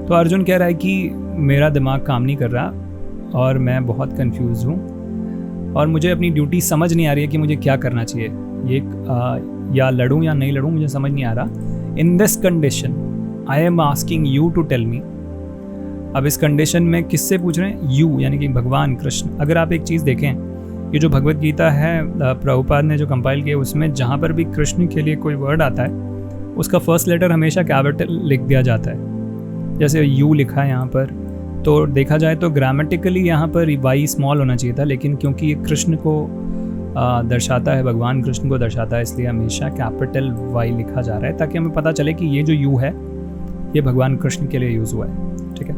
तो अर्जुन कह रहा है कि मेरा दिमाग काम नहीं कर रहा और मैं बहुत कंफ्यूज हूँ और मुझे अपनी ड्यूटी समझ नहीं आ रही है कि मुझे क्या करना चाहिए। ये या लड़ूँ या नहीं लड़ूँ, मुझे समझ नहीं आ रहा। In this condition I am asking you to tell me. अब इस कंडीशन में किससे पूछ रहे हैं? यू, यानी कि भगवान कृष्ण। अगर आप एक चीज़ देखें, ये जो भगवत गीता है प्रभुपाद ने जो कंपाइल किया, उसमें जहाँ पर भी कृष्ण के लिए कोई वर्ड आता है उसका फर्स्ट लेटर हमेशा कैपिटल लिख दिया जाता है। जैसे यू लिखा है यहाँ पर, तो देखा जाए तो ग्रामेटिकली यहाँ पर वाई स्मॉल होना चाहिए था, लेकिन क्योंकि ये कृष्ण को दर्शाता है, भगवान कृष्ण को दर्शाता है, इसलिए हमेशा कैपिटल वाई लिखा जा रहा है ताकि हमें पता चले कि ये जो यू है ये भगवान कृष्ण के लिए यूज़ हुआ है, ठीक है।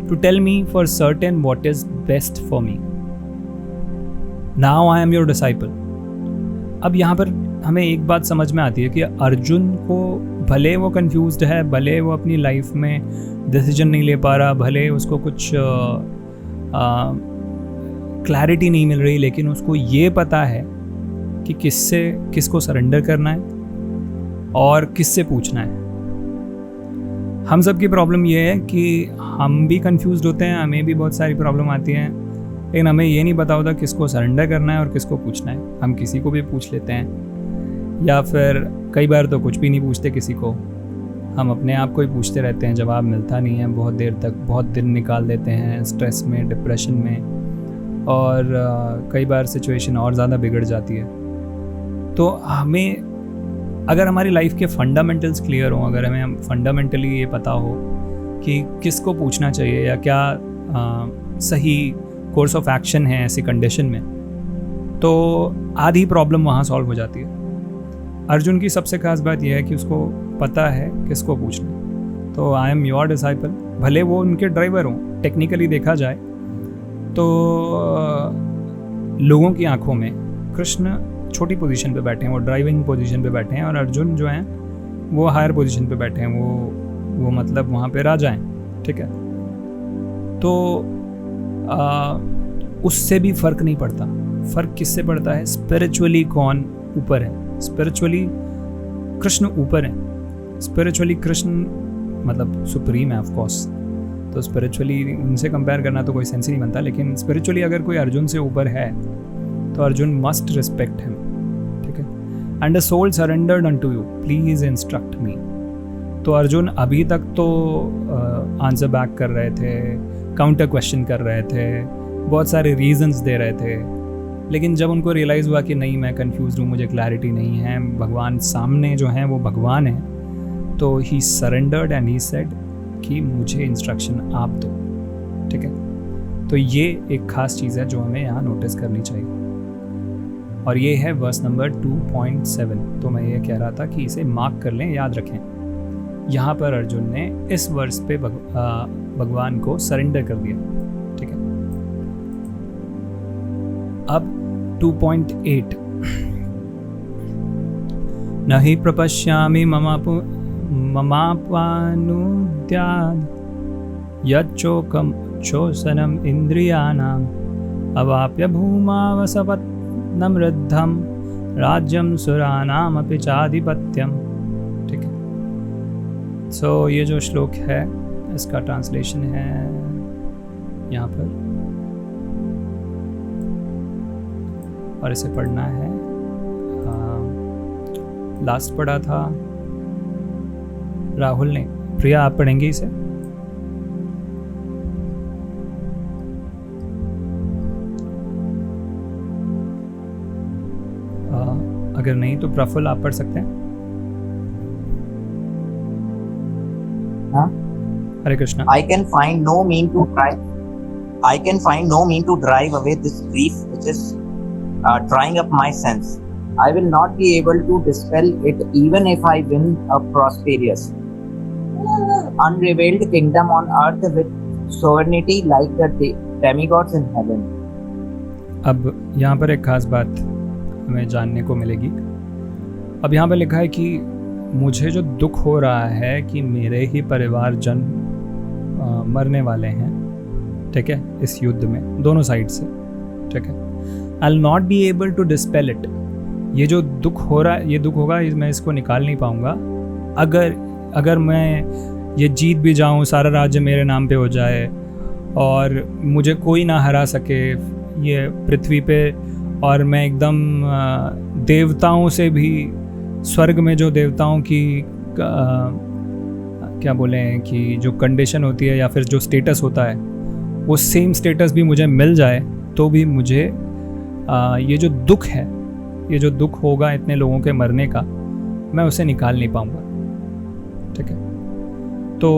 To tell me for certain what is best for me, now I am your disciple. अब यहाँ पर हमें एक बात समझ में आती है कि अर्जुन को भले वो कंफ्यूज्ड है, भले वो अपनी लाइफ में डिसीजन नहीं ले पा रहा, भले उसको कुछ क्लैरिटी नहीं मिल रही, लेकिन उसको ये पता है कि किसको सरेंडर करना है और किससे पूछना है। हम सब की प्रॉब्लम ये है कि हम भी कंफ्यूज्ड होते हैं, हमें भी बहुत सारी प्रॉब्लम आती हैं, लेकिन हमें ये नहीं पता होता किसको सरेंडर करना है और किसको पूछना है। हम किसी को भी पूछ लेते हैं या फिर कई बार तो कुछ भी नहीं पूछते किसी को, हम अपने आप को ही पूछते रहते हैं, जवाब मिलता नहीं है, बहुत देर तक, बहुत दिन निकाल देते हैं स्ट्रेस में, डिप्रेशन में, और कई बार सिचुएशन और ज़्यादा बिगड़ जाती है। तो हमें अगर हमारी लाइफ के फंडामेंटल्स क्लियर हों, अगर हमें फंडामेंटली ये पता हो कि किसको पूछना चाहिए या क्या सही कोर्स ऑफ एक्शन है ऐसी कंडीशन में, तो आधी प्रॉब्लम वहाँ सॉल्व हो जाती है। अर्जुन की सबसे खास बात यह है कि उसको पता है किसको पूछना। तो आई एम योर डिसाइपल, भले वो उनके ड्राइवर हों, टेक्निकली देखा जाए तो लोगों की आंखों में कृष्ण छोटी पोजीशन पे बैठे हैं, वो ड्राइविंग पोजीशन पे बैठे हैं, और अर्जुन जो हैं वो हायर पोजीशन पे बैठे हैं, वो मतलब वहाँ पे राजा हैं, ठीक है। तो उससे भी फ़र्क नहीं पड़ता। फ़र्क किससे पड़ता है? स्पिरिचुअली कौन ऊपर है। स्पिरिचुअली कृष्ण ऊपर है। स्पिरिचुअली कृष्ण मतलब सुप्रीम है ऑफ कोर्स, तो स्पिरिचुअली उनसे कंपेयर करना तो कोई सेंस ही नहीं बनता, लेकिन स्पिरिचुअली अगर कोई अर्जुन से ऊपर है तो अर्जुन मस्ट रिस्पेक्ट हिम, ठीक है। And a soul surrendered unto you, please instruct me. तो अर्जुन अभी तक तो आंसर बैक कर रहे थे, काउंटर क्वेश्चन कर रहे थे, बहुत सारे रीजंस दे रहे थे, लेकिन जब उनको रियलाइज़ हुआ कि नहीं, मैं कंफ्यूज हूँ, मुझे क्लैरिटी नहीं है, भगवान सामने जो हैं वो भगवान हैं, तो ही सरेंडर्ड एंड ही सेड कि मुझे इंस्ट्रक्शन आप दो, ठीक है। तो ये एक ख़ास चीज़ है जो हमें यहाँ नोटिस करनी चाहिए, और ये है वर्स नंबर 2.7। तो मैं ये कह रहा था कि इसे मार्क कर लें, याद रखें। यहाँ पर अर्जुन ने इस वर्स पे भगवान को सरेंडर कर दिया, ठीक है। अब 2.8, न हि प्रपश्यामि ममापानुद्याद् यच्चोकं चोषणम् इंद्रियाणाम् अवाप्य भूमावसवत्नं वृद्धं राज्यं सुरानामपि चाधिपत्यम। ठीक है, सो ये जो श्लोक है इसका ट्रांसलेशन है यहाँ पर, और इसे पढ़ना है। लास्ट पढ़ा था राहुल ने। प्रिया आप पढ़ेंगे इसे? अगर नहीं तो प्रफुल्ल आप पढ़ सकते हैं। हाँ? हरे Krishna. I can find no mean to drive away this grief which is drying up my sense. I will not be able to dispel it even if I win a prosperous, unrevealed kingdom on earth with sovereignty like the demigods in heaven. अब यहाँ पर एक खास बात हमें जानने को मिलेगी। अब यहाँ पर लिखा है कि मुझे जो दुख हो रहा है कि मेरे ही परिवारजन मरने वाले हैं, ठीक है, इस युद्ध में दोनों साइड से, ठीक है। I'll not be able to dispel it. ये जो दुख हो रहा है, ये दुख होगा, मैं इसको निकाल नहीं पाऊँगा। अगर मैं ये जीत भी जाऊँ, सारा राज्य मेरे नाम पे हो जाए और मुझे कोई ना हरा सके ये पृथ्वी पे, और मैं एकदम देवताओं से भी, स्वर्ग में जो देवताओं की क्या बोले कि जो कंडीशन होती है या फिर जो स्टेटस होता है, वो सेम स्टेटस भी मुझे मिल जाए तो भी मुझे ये जो दुख है, ये जो दुख होगा इतने लोगों के मरने का, मैं उसे निकाल नहीं पाऊँगा। ठीक है, तो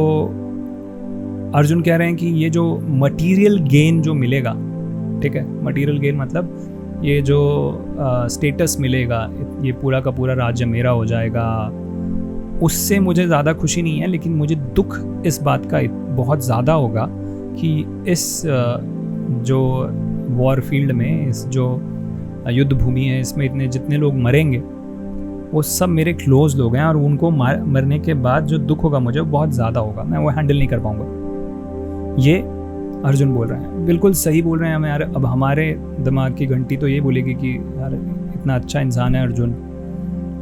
अर्जुन कह रहे हैं कि ये जो मटेरियल गेन जो मिलेगा, ठीक है, मटेरियल गेन मतलब ये जो स्टेटस मिलेगा, ये पूरा का पूरा राज्य मेरा हो जाएगा, उससे मुझे ज़्यादा खुशी नहीं है। लेकिन मुझे दुख इस बात का बहुत ज़्यादा होगा कि इस जो वॉर फील्ड में, इस जो युद्ध भूमि है, इसमें इतने जितने लोग मरेंगे वो सब मेरे क्लोज लोग हैं, और उनको मरने के बाद जो दुख होगा मुझे बहुत ज़्यादा होगा, मैं वो हैंडल नहीं कर पाऊँगा। ये अर्जुन बोल रहे हैं, बिल्कुल सही बोल रहे हैं हम यार। अब हमारे दिमाग की घंटी तो ये बोलेगी कि यार इतना अच्छा इंसान है अर्जुन,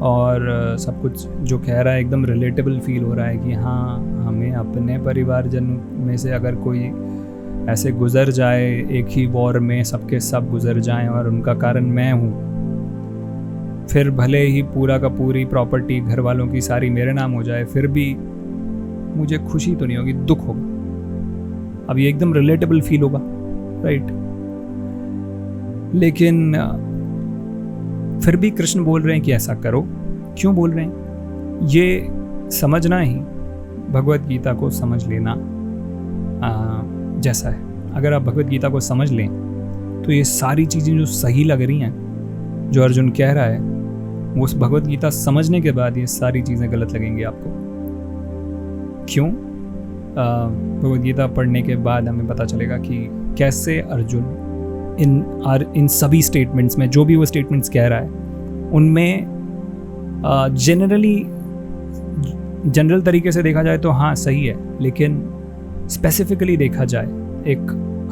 और सब कुछ जो कह रहा है एकदम रिलेटेबल फील हो रहा है कि हाँ, हमें अपने परिवारजन में से अगर कोई ऐसे गुजर जाए एक ही वॉर में, सबके सब गुजर जाएं और उनका कारण मैं हूँ, फिर भले ही पूरा का पूरी प्रॉपर्टी घर वालों की सारी मेरे नाम हो जाए, फिर भी मुझे खुशी तो नहीं होगी, दुख होगा। अब ये एकदम रिलेटेबल फील होगा, राइट। लेकिन फिर भी कृष्ण बोल रहे हैं कि ऐसा करो। क्यों बोल रहे हैं? ये समझना ही भगवत गीता को समझ लेना जैसा है। अगर आप भगवत गीता को समझ लें तो ये सारी चीज़ें जो सही लग रही हैं, जो अर्जुन कह रहा है, वो उस भगवत गीता समझने के बाद ये सारी चीज़ें गलत लगेंगी आपको। क्यों? भगवत गीता पढ़ने के बाद हमें पता चलेगा कि कैसे अर्जुन इन सभी स्टेटमेंट्स में, जो भी वो स्टेटमेंट्स कह रहा है, उनमें जनरल तरीके से देखा जाए तो हाँ सही है, लेकिन स्पेसिफिकली देखा जाए, एक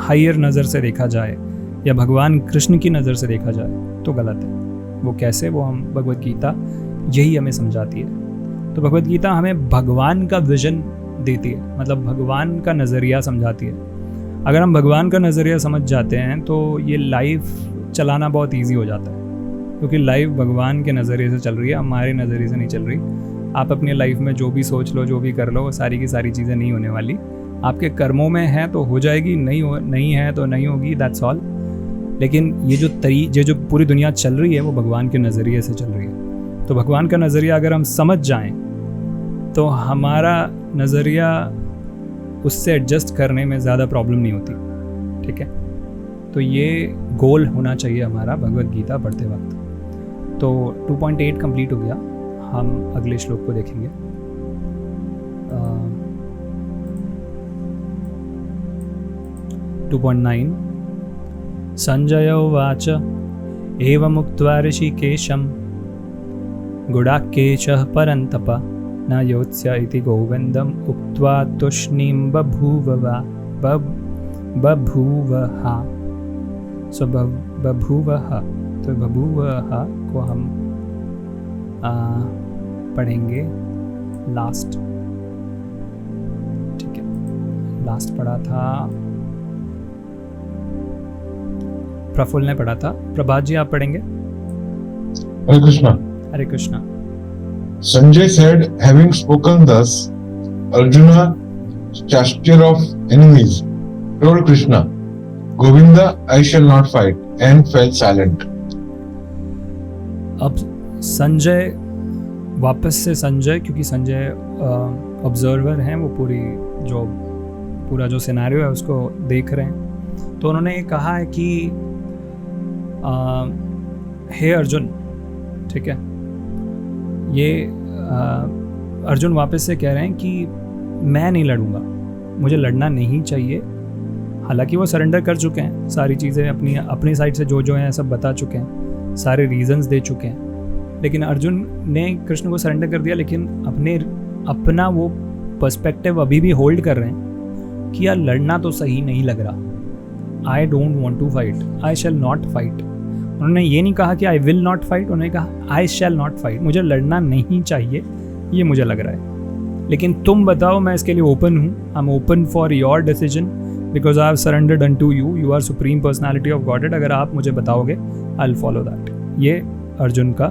हायर नज़र से देखा जाए या भगवान कृष्ण की नज़र से देखा जाए तो गलत है। वो कैसे, वो हम भगवत गीता यही हमें समझाती है। तो भगवत गीता हमें भगवान का विजन देती है, मतलब भगवान का नज़रिया समझाती है। अगर हम भगवान का नज़रिया समझ जाते हैं तो ये लाइफ चलाना बहुत इजी हो जाता है, क्योंकि लाइफ भगवान के नज़रिए से चल रही है, हमारे नज़रिए से नहीं चल रही। आप अपनी लाइफ में जो भी सोच लो, जो भी कर लो, सारी की सारी चीज़ें नहीं होने वाली। आपके कर्मों में है तो हो जाएगी, नहीं है तो नहीं होगी, दैट्स ऑल। लेकिन ये जो पूरी दुनिया चल रही है वो भगवान के नज़रिए से चल रही है। तो भगवान का नज़रिया अगर हम समझ जाएं तो हमारा नज़रिया उससे एडजस्ट करने में ज़्यादा प्रॉब्लम नहीं होती। ठीक है, तो ये गोल होना चाहिए हमारा भगवत गीता पढ़ते वक्त। तो 2.8 कंप्लीट हो गया, हम अगले श्लोक को देखेंगे। 2.9 संजय उवाच एवमुक्त्वा ऋषिकेशं गुडाकेशः परन्तप न योत्स्य इति गोविन्दम् उक्त्वा तूष्णीं बभूवः सो बभूवः, तो बभूवः को हम पढ़ेंगे लास्ट। ठीक है, लास्ट पढ़ा था, प्रफुल्ल ने पढ़ा था। प्रभात जी आप पढ़ेंगे। Hare Krishna. Hare Krishna. Sanjay said, having spoken thus, Arjuna, chastised of enemies, told Krishna, Govinda, I shall not fight, and fell silent. अब संजय वापस से संजय, क्योंकि संजय ऑब्जर्वर हैं, वो पूरा जो सिनेरियो है उसको देख रहे हैं, तो उन्होंने कहा है कि हे अर्जुन, ठीक है, ये अर्जुन वापस से कह रहे हैं कि मैं नहीं लड़ूंगा, मुझे लड़ना नहीं चाहिए। हालांकि वो सरेंडर कर चुके हैं, सारी चीज़ें अपनी साइड से जो है सब बता चुके हैं, सारे रीजंस दे चुके हैं, लेकिन अर्जुन ने कृष्ण को सरेंडर कर दिया, लेकिन अपना वो पर्सपेक्टिव अभी भी होल्ड कर रहे हैं कि यार लड़ना तो सही नहीं लग रहा। I don't want to fight, I shall not fight. उन्होंने ये नहीं कहा कि आई विल नॉट फाइट, उन्होंने कहा आई शैल नॉट फाइट, मुझे लड़ना नहीं चाहिए, ये मुझे लग रहा है, लेकिन तुम बताओ, मैं इसके लिए ओपन हूँ। I am open for your decision because I have surrendered unto you, you are supreme personality of Godhead. अगर आप मुझे बताओगे आई विल फॉलो दैट। ये अर्जुन का।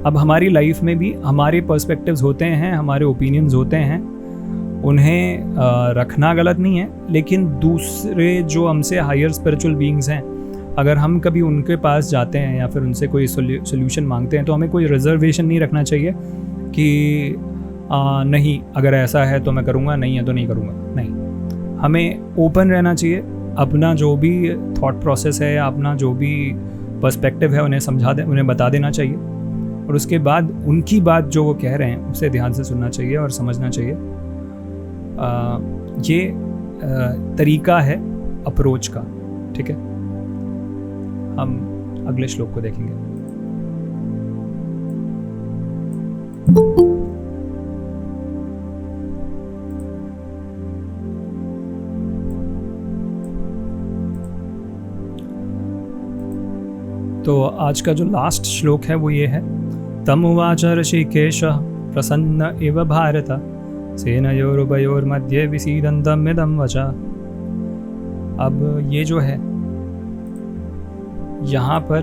अब हमारी लाइफ में भी हमारे पर्सपेक्टिव्स होते हैं, हमारे ओपिनियंस होते हैं, उन्हें रखना गलत नहीं है, लेकिन दूसरे जो हमसे हायर स्पिरिचुअल बीइंग्स हैं, अगर हम कभी उनके पास जाते हैं या फिर उनसे कोई सोल्यूशन मांगते हैं, तो हमें कोई रिजर्वेशन नहीं रखना चाहिए कि नहीं, अगर ऐसा है तो मैं करूँगा, नहीं है तो नहीं करूँगा। नहीं, हमें ओपन रहना चाहिए। अपना जो भी थॉट प्रोसेस है, अपना जो भी पर्सपेक्टिव है, उन्हें बता देना चाहिए, और उसके बाद उनकी बात जो वो कह रहे हैं उसे ध्यान से सुनना चाहिए और समझना चाहिए। ये तरीका है अप्रोच का। ठीक है, हम अगले श्लोक को देखेंगे। तो आज का जो लास्ट श्लोक है वो ये है, तम उवाच ऋषिकेशः प्रसन्न इव भारत सेनयोरुभयोर्मध्ये विसीदन्तम् इदं वचः। अब ये जो है यहाँ पर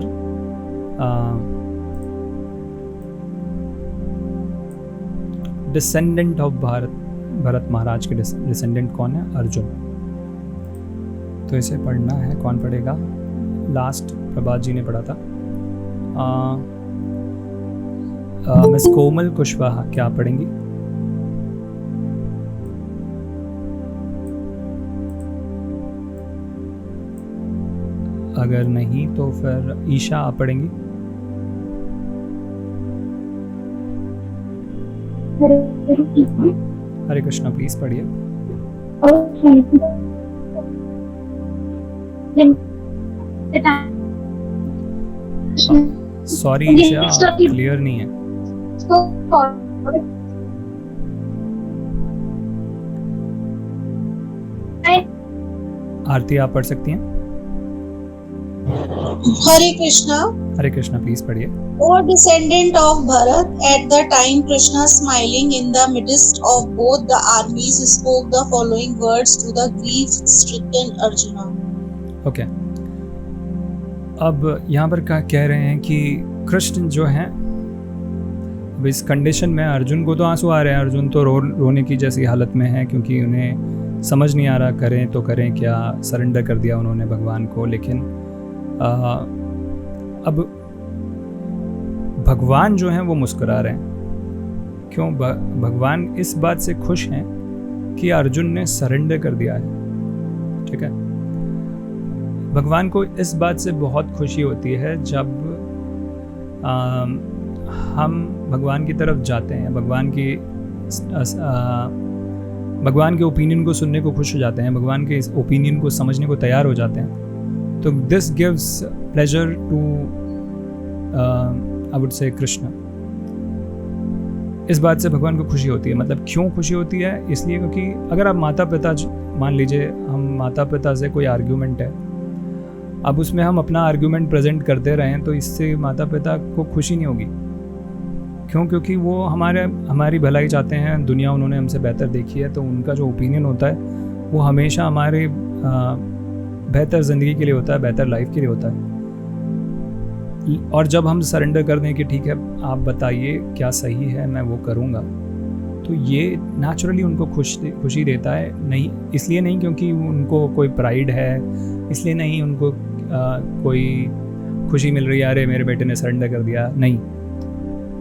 डिसेंडेंट ऑफ भरत महाराज के डिसेंडेंट कौन है? अर्जुन। तो इसे पढ़ना है, कौन पढ़ेगा? लास्ट प्रभात जी ने पढ़ा था। मिस कोमल कुशवाहा क्या आप पढ़ेंगी? अगर नहीं तो फिर ईशा आप पढ़ेंगी? हरे कृष्णा, प्लीज पढ़िए। सॉरी ईशा, क्लियर नहीं है। आरती आप पढ़ सकती हैं? Hare Krishna. Hare Krishna, please पढ़िए। O descendant of Bharat, at the time Krishna smiling in the midst of both the armies spoke the following words to the grief-stricken Arjuna. Okay, अब यहाँ पर कह रहे हैं कि कृष्ण जो हैं, अब इस कंडीशन में अर्जुन को तो आंसू आ रहे हैं, अर्जुन तो रोने की जैसी हालत में है, क्योंकि उन्हें समझ नहीं आ रहा करें तो करें क्या। सरेंडर कर दिया उन्होंने भगवान को, लेकिन अब भगवान जो हैं वो मुस्कुरा रहे हैं। क्यों? भगवान इस बात से खुश हैं कि अर्जुन ने सरेंडर कर दिया है। ठीक है, भगवान को इस बात से बहुत खुशी होती है जब हम भगवान की तरफ जाते हैं, भगवान के ओपिनियन को सुनने को खुश हो जाते हैं, भगवान के इस ओपिनियन को समझने को तैयार हो जाते हैं। तो this gives pleasure to I would say Krishna. इस बात से भगवान को खुशी होती है। मतलब क्यों खुशी होती है? इसलिए क्योंकि अगर आप माता पिता, मान लीजिए हम माता पिता से कोई आर्ग्यूमेंट है, अब उसमें हम अपना आर्ग्यूमेंट प्रेजेंट करते रहें तो इससे माता पिता को खुशी नहीं होगी। क्यों? क्योंकि वो हमारी भलाई चाहते हैं, दुनिया उन्होंने हमसे बेहतर देखी है, तो उनका जो ओपिनियन होता है वो हमेशा हमारे बेहतर ज़िंदगी के लिए होता है, बेहतर लाइफ के लिए होता है। और जब हम सरेंडर कर दें कि ठीक है आप बताइए क्या सही है, मैं वो करूँगा, तो ये नेचुरली उनको खुशी देता है। नहीं इसलिए नहीं क्योंकि उनको कोई प्राइड है, इसलिए नहीं उनको कोई खुशी मिल रही है अरे मेरे बेटे ने सरेंडर कर दिया, नहीं,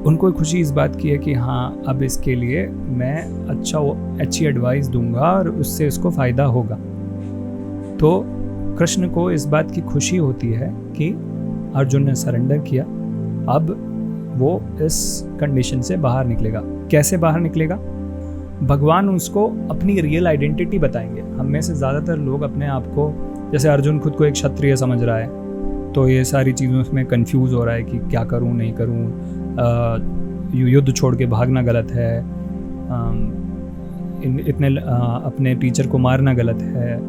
उनको खुशी इस बात की है कि हाँ अब इसके लिए मैं अच्छी एडवाइस दूंगा और उससे इसको फ़ायदा होगा। तो कृष्ण को इस बात की खुशी होती है कि अर्जुन ने सरेंडर किया, अब वो इस कंडीशन से बाहर निकलेगा। कैसे बाहर निकलेगा? भगवान उसको अपनी रियल आइडेंटिटी बताएंगे। हम में से ज़्यादातर लोग अपने आप को, जैसे अर्जुन खुद को एक क्षत्रिय समझ रहा है, तो ये सारी चीज़ों में कंफ्यूज हो रहा है कि क्या करूं नहीं करूं, युद्ध छोड़ के भागना गलत है, अपने टीचर को मारना गलत है।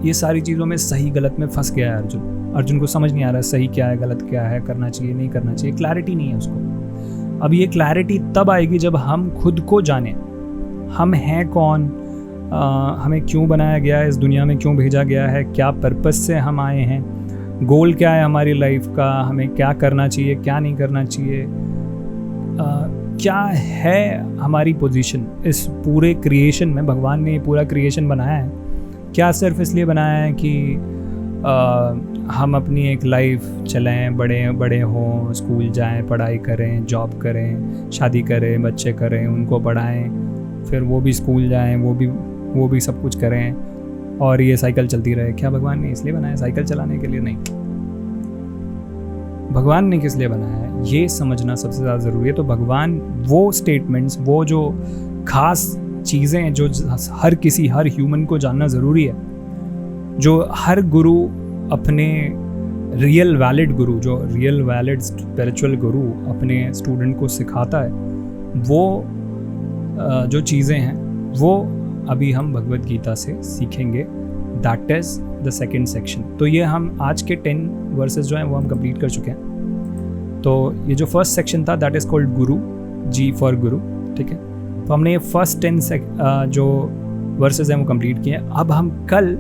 ये सारी चीज़ों में सही गलत में फंस गया है अर्जुन को समझ नहीं आ रहा है सही क्या है गलत क्या है, करना चाहिए नहीं करना चाहिए, क्लैरिटी नहीं है उसको। अब ये क्लैरिटी तब आएगी जब हम खुद को जानें, हम हैं कौन, हमें क्यों बनाया गया है, इस दुनिया में क्यों भेजा गया है, क्या पर्पस से हम आए हैं, गोल क्या है हमारी लाइफ का, हमें क्या करना चाहिए क्या नहीं करना चाहिए, क्या है हमारी पोजीशन इस पूरे क्रिएशन में। भगवान ने ये पूरा क्रिएशन बनाया है क्या सिर्फ इसलिए बनाया है कि हम अपनी एक लाइफ चलें, बड़े हों, स्कूल जाएं, पढ़ाई करें, जॉब करें, शादी करें, बच्चे करें, उनको पढ़ाएं, फिर वो भी स्कूल जाएं, वो भी सब कुछ करें और ये साइकिल चलती रहे? क्या भगवान ने इसलिए बनाया साइकिल चलाने के लिए? नहीं, भगवान ने किस लिए बनाया है ये समझना सबसे ज़्यादा ज़रूरी है। तो भगवान वो स्टेटमेंट्स, वो जो खास चीज़ें हैं जो हर ह्यूमन को जानना ज़रूरी है, जो हर गुरु अपने रियल वैलिड स्पिरिचुअल गुरु अपने स्टूडेंट को सिखाता है, वो जो चीज़ें हैं वो अभी हम भगवद गीता से सीखेंगे। That is the second section. तो ये हम आज के 10 वर्सेस जो हैं वो हम कंप्लीट कर चुके हैं। तो ये जो फर्स्ट सेक्शन था that is called Guru, ji for गुरु, ठीक है। तो हमने ये फर्स्ट 10 जो वर्सेस हैं वो कंप्लीट किए हैं। अब हम कल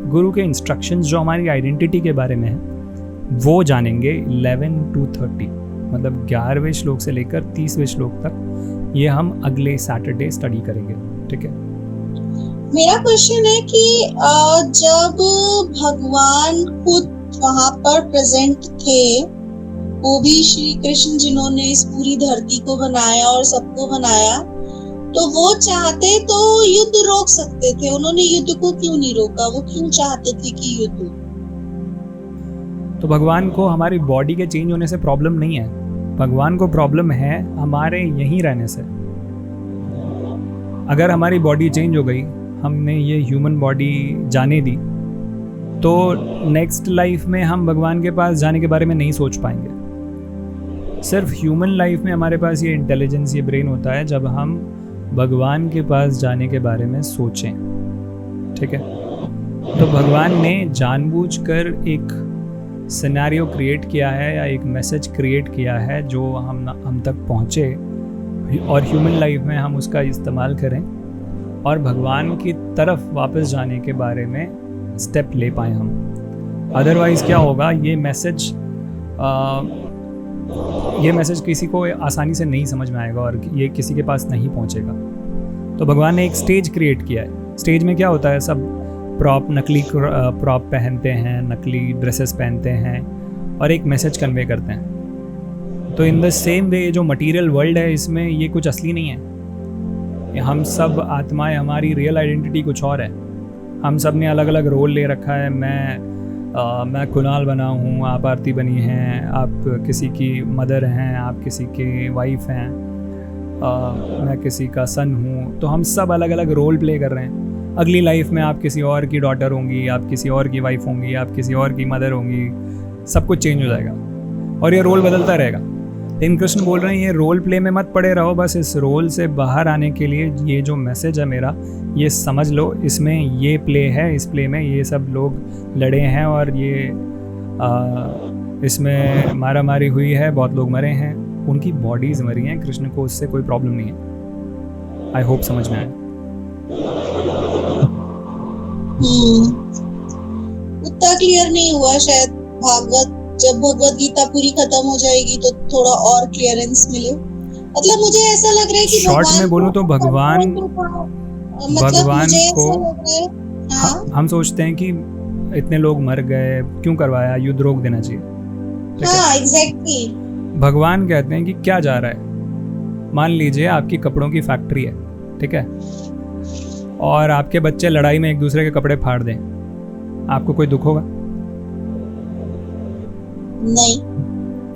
गुरु के इंस्ट्रक्शंस जो हमारी आइडेंटिटी के बारे में हैं वो जानेंगे 11 to 30, मतलब 11वें श्लोक से लेकर 30वें श्लोक तक। ये हम अगले सैटरडे स्टडी करेंगे, ठीक है। मेरा क्वेश्चन है कि जब भगवान खुद वहां पर प्रेजेंट थे, वो भी श्री कृष्ण जिन्होंने इस पूरी धरती को बनाया और सबको बनाया, तो वो चाहते तो युद्ध रोक सकते थे, उन्होंने युद्ध को क्यों नहीं रोका? वो क्यों चाहते थे कि युद्ध? तो भगवान को हमारी बॉडी के चेंज होने से प्रॉब्लम नहीं है, भगवान को प्रॉब्लम है हमारे यहीं रहने से। अगर हमारी बॉडी चेंज हो गई, हमने ये ह्यूमन बॉडी जाने दी, तो नेक्स्ट लाइफ में हम भगवान के पास जाने के बारे में नहीं सोच पाएंगे। सिर्फ ह्यूमन लाइफ में हमारे पास ये इंटेलिजेंस, ये ब्रेन होता है जब हम भगवान के पास जाने के बारे में सोचें, ठीक है। तो भगवान ने जानबूझकर एक सिनेरियो क्रिएट किया है या एक मैसेज क्रिएट किया है जो हम तक पहुँचे और ह्यूमन लाइफ में हम उसका इस्तेमाल करें और भगवान की तरफ वापस जाने के बारे में स्टेप ले पाएँ हम। अदरवाइज़ क्या होगा, ये मैसेज किसी को आसानी से नहीं समझ में आएगा और ये किसी के पास नहीं पहुंचेगा। तो भगवान ने एक स्टेज क्रिएट किया है। स्टेज में क्या होता है, सब नकली प्रॉप पहनते हैं, नकली ड्रेसेस पहनते हैं और एक मैसेज कन्वे करते हैं। तो इन द सेम वे जो मटेरियल वर्ल्ड है, इसमें ये कुछ असली नहीं है। हम सब आत्माएं, हमारी रियल आइडेंटिटी कुछ और है। हम सब ने अलग अलग रोल ले रखा है। मैं कुणाल बना हूँ, आप आरती बनी हैं, आप किसी की मदर हैं, आप किसी की वाइफ हैं, मैं किसी का सन हूँ। तो हम सब अलग अलग रोल प्ले कर रहे हैं। अगली लाइफ में आप किसी और की डॉटर होंगी, आप किसी और की वाइफ होंगी, आप किसी और की मदर होंगी, सब कुछ चेंज हो जाएगा और ये रोल बदलता रहेगा। लेकिन कृष्ण बोल रहे हैं ये रोल प्ले में मत पड़े रहो, बस इस रोल से बाहर आने के लिए ये जो मैसेज है मेरा, ये समझ लो, इसमें ये प्ले है, इस प्ले में ये सब लोग लड़े हैं और ये इसमें मारा मारी हुई है, बहुत लोग मरे हैं, उनकी बॉडीज मरी हैं, कृष्ण को उससे कोई प्रॉब्लम नहीं है। आई होप समझ में आए। उतना क्लियर नहीं हुआ शायद। भागवत, जब भगवत गीता पूरी खत्म हो जाएगी तो थोड़ा और क्लियरेंस मिले। मतलब मुझे ऐसा लग रहा है कि शॉर्ट में बोलूं तो भगवान को हम सोचते हैं कि इतने लोग मर गए, क्यों करवाया, युद्ध रोक देना चाहिए। हाँ, एग्जैक्टली। भगवान कहते हैं कि क्या जा रहा है, मान लीजिए आपकी कपड़ों की फैक्ट्री है, ठीक है, और आपके बच्चे लड़ाई में एक दूसरे के कपड़े फाड़ दें, आपको कोई दुख होगा? नहीं।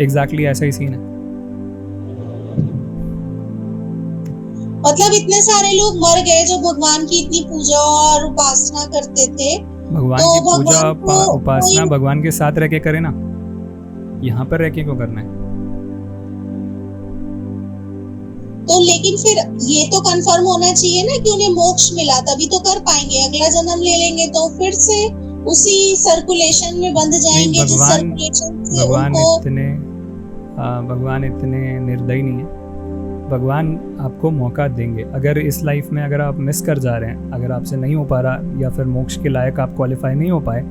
एग्जैक्टली ऐसा ही सीन है। मतलब इतने सारे लोग मर गए जो भगवान की इतनी पूजा और उपासना करते थे। भगवान तो की पूजा भगवान उपासना भगवान के साथ रह के करे ना, यहाँ पर रह के क्यों करना है? तो लेकिन फिर ये तो कंफर्म होना चाहिए ना कि उन्हें मोक्ष मिला, तभी तो कर पाएंगे। अगला जन्म ले लेंगे तो फिर से उसी सर्कुलेशन में बंध जाएंगे, जिस सर्कुलेशन से भगवान इतने निर्दयी नहीं है। भगवान आपको मौका देंगे। अगर इस लाइफ में अगर आप मिस कर जा रहे हैं, अगर आपसे नहीं हो पा रहा या फिर मोक्ष के लायक आप क्वालिफाई नहीं हो पाए,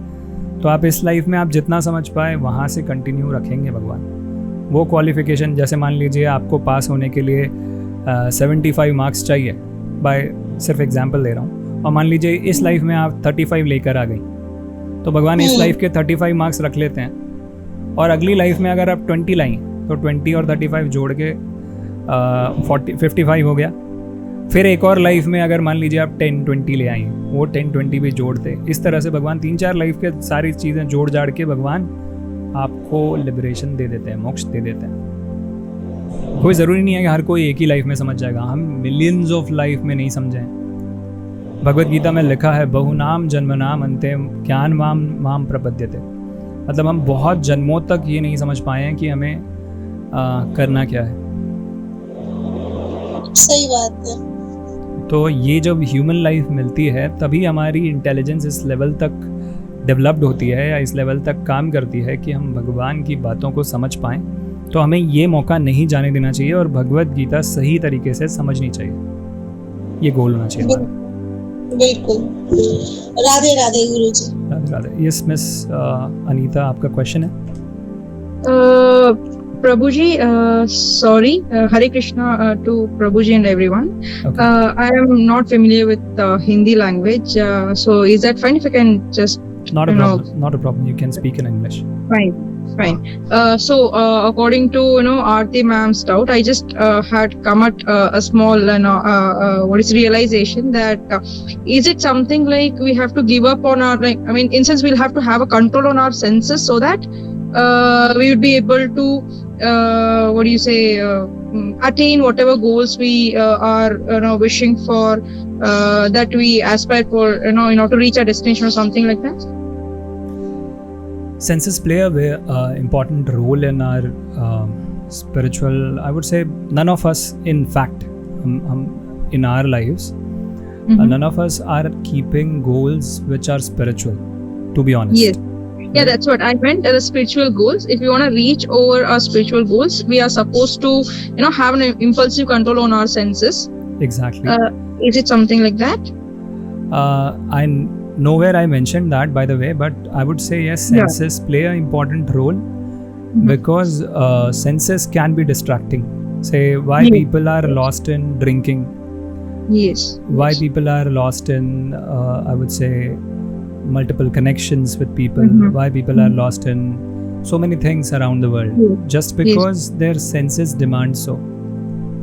तो आप इस लाइफ में आप जितना समझ पाए वहाँ से कंटिन्यू रखेंगे भगवान। वो क्वालिफिकेशन, जैसे मान लीजिए आपको पास होने के लिए 75 मार्क्स चाहिए, सिर्फ एग्जाम्पल दे रहा हूँ, और मान लीजिए इस लाइफ में आप 35 लेकर आ गई, तो भगवान इस लाइफ के 35 मार्क्स रख लेते हैं, और अगली लाइफ में अगर आप 20 लाई तो 20 और 35 जोड़ के 55 हो गया। फिर एक और लाइफ में अगर मान लीजिए आप 10-20 ले आई, वो 10-20 भी जोड़ते। इस तरह से भगवान 3-4 लाइफ के सारी चीज़ें जोड़ जाड़ के भगवान आपको लिबरेशन दे देते हैं, मोक्ष दे देते हैं। कोई ज़रूरी नहीं है कि हर कोई एक ही लाइफ में समझ जाएगा, हम मिलियंस ऑफ लाइफ में नहीं समझें। भगवत गीता में लिखा है बहुनाम जन्मनाम अन्ते ज्ञान माम प्रपद्यते, मतलब हम बहुत जन्मों तक ये नहीं समझ पाए हैं कि हमें करना क्या है। सही बात है। तो ये जब ह्यूमन लाइफ मिलती है तभी हमारी इंटेलिजेंस इस लेवल तक डेवलप्ड होती है या इस लेवल तक काम करती है कि हम भगवान की बातों को समझ पाएं। तो हमें ये मौका नहीं जाने देना चाहिए और भगवत गीता सही तरीके से समझनी चाहिए, ये गोल होना चाहिए हमारा। बिल्कुल। राधे राधे गुरुजी। राधे राधे। यस मिस अनीता, आपका क्वेश्चन है? Prabhuji, sorry, Hare Krishna to Prabhuji and everyone. Okay. I am not familiar with Hindi language, so is that fine if I can just? Not a problem. Not a problem. You can speak in English. Fine. So according to Aarti ma'am's doubt, I just had come at a small realization that is it something like we have to give up on our, in sense we'll have to have a control on our senses so that we would be able to attain whatever goals we are wishing for, that we aspire for, in order to reach our destination or something like that. Senses play a very important role in our spiritual, I would say none of us, in fact, in our lives, none of us are keeping goals which are spiritual, to be honest. Yes. Yeah, that's what I meant. The spiritual goals. If we want to reach over our spiritual goals, we are supposed to, have an impulsive control on our senses. Exactly. Is it something like that? Nowhere I mentioned that, by the way, but I would say yes, senses play an important role because senses can be distracting. Say why people are lost in drinking. Yes. Why people are lost in, I would say, multiple connections with people. Why people are lost in so many things around the world. Just because their senses demand so.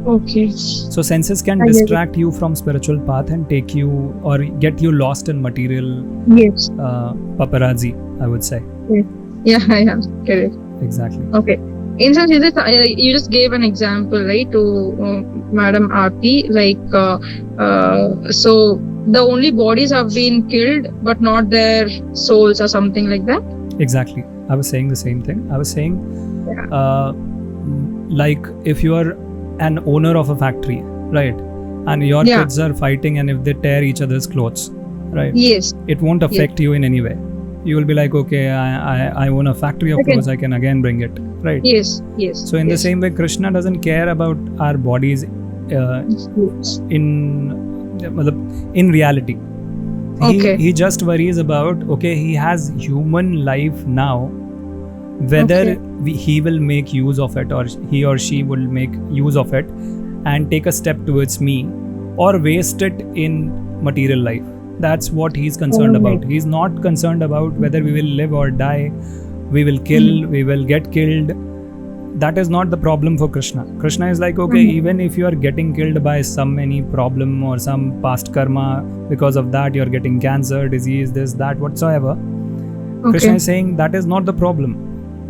Okay. So senses can distract you from spiritual path and take you or get you lost in material paparazzi, I would say. Yeah, correct. Exactly. Okay. In some sense, you just gave an example, right, to Madam Aarti, like so the only bodies have been killed but not their souls or something like that. Exactly. I was saying the same thing. I was saying like if you are an owner of a factory, right, and your Yeah. kids are fighting, and if they tear each other's clothes, right, Yes. it won't affect you in any way. You will be like, okay, I own a factory of Okay. clothes, I can again bring it, right? Yes. Yes. So in the yes. same way, Krishna doesn't care about our bodies in reality. Okay. He just worries about, okay, he has human life now, whether Okay. he will make use of it, or he or she will make use of it and take a step towards me, or waste it in material life. That's what he's concerned Alright. about. He's not concerned about whether we will live or die, we will kill, we will get killed. That is not the problem for Krishna. Krishna is like, okay, even if you are getting killed by some any problem or some past karma, because of that you're getting cancer, disease, this, that, whatsoever. Krishna is saying that is not the problem.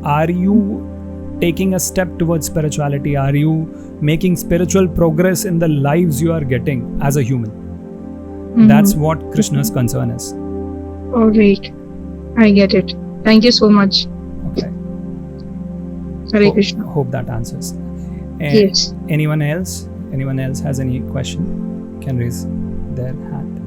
Are you taking a step towards spirituality? Are you making spiritual progress in the lives you are getting as a human? That's what Krishna's concern is. All right. I get it. Thank you so much. Okay. Hare Krishna. Hope that answers. And Yes. Anyone else? Anyone else has any question? Can raise their hand.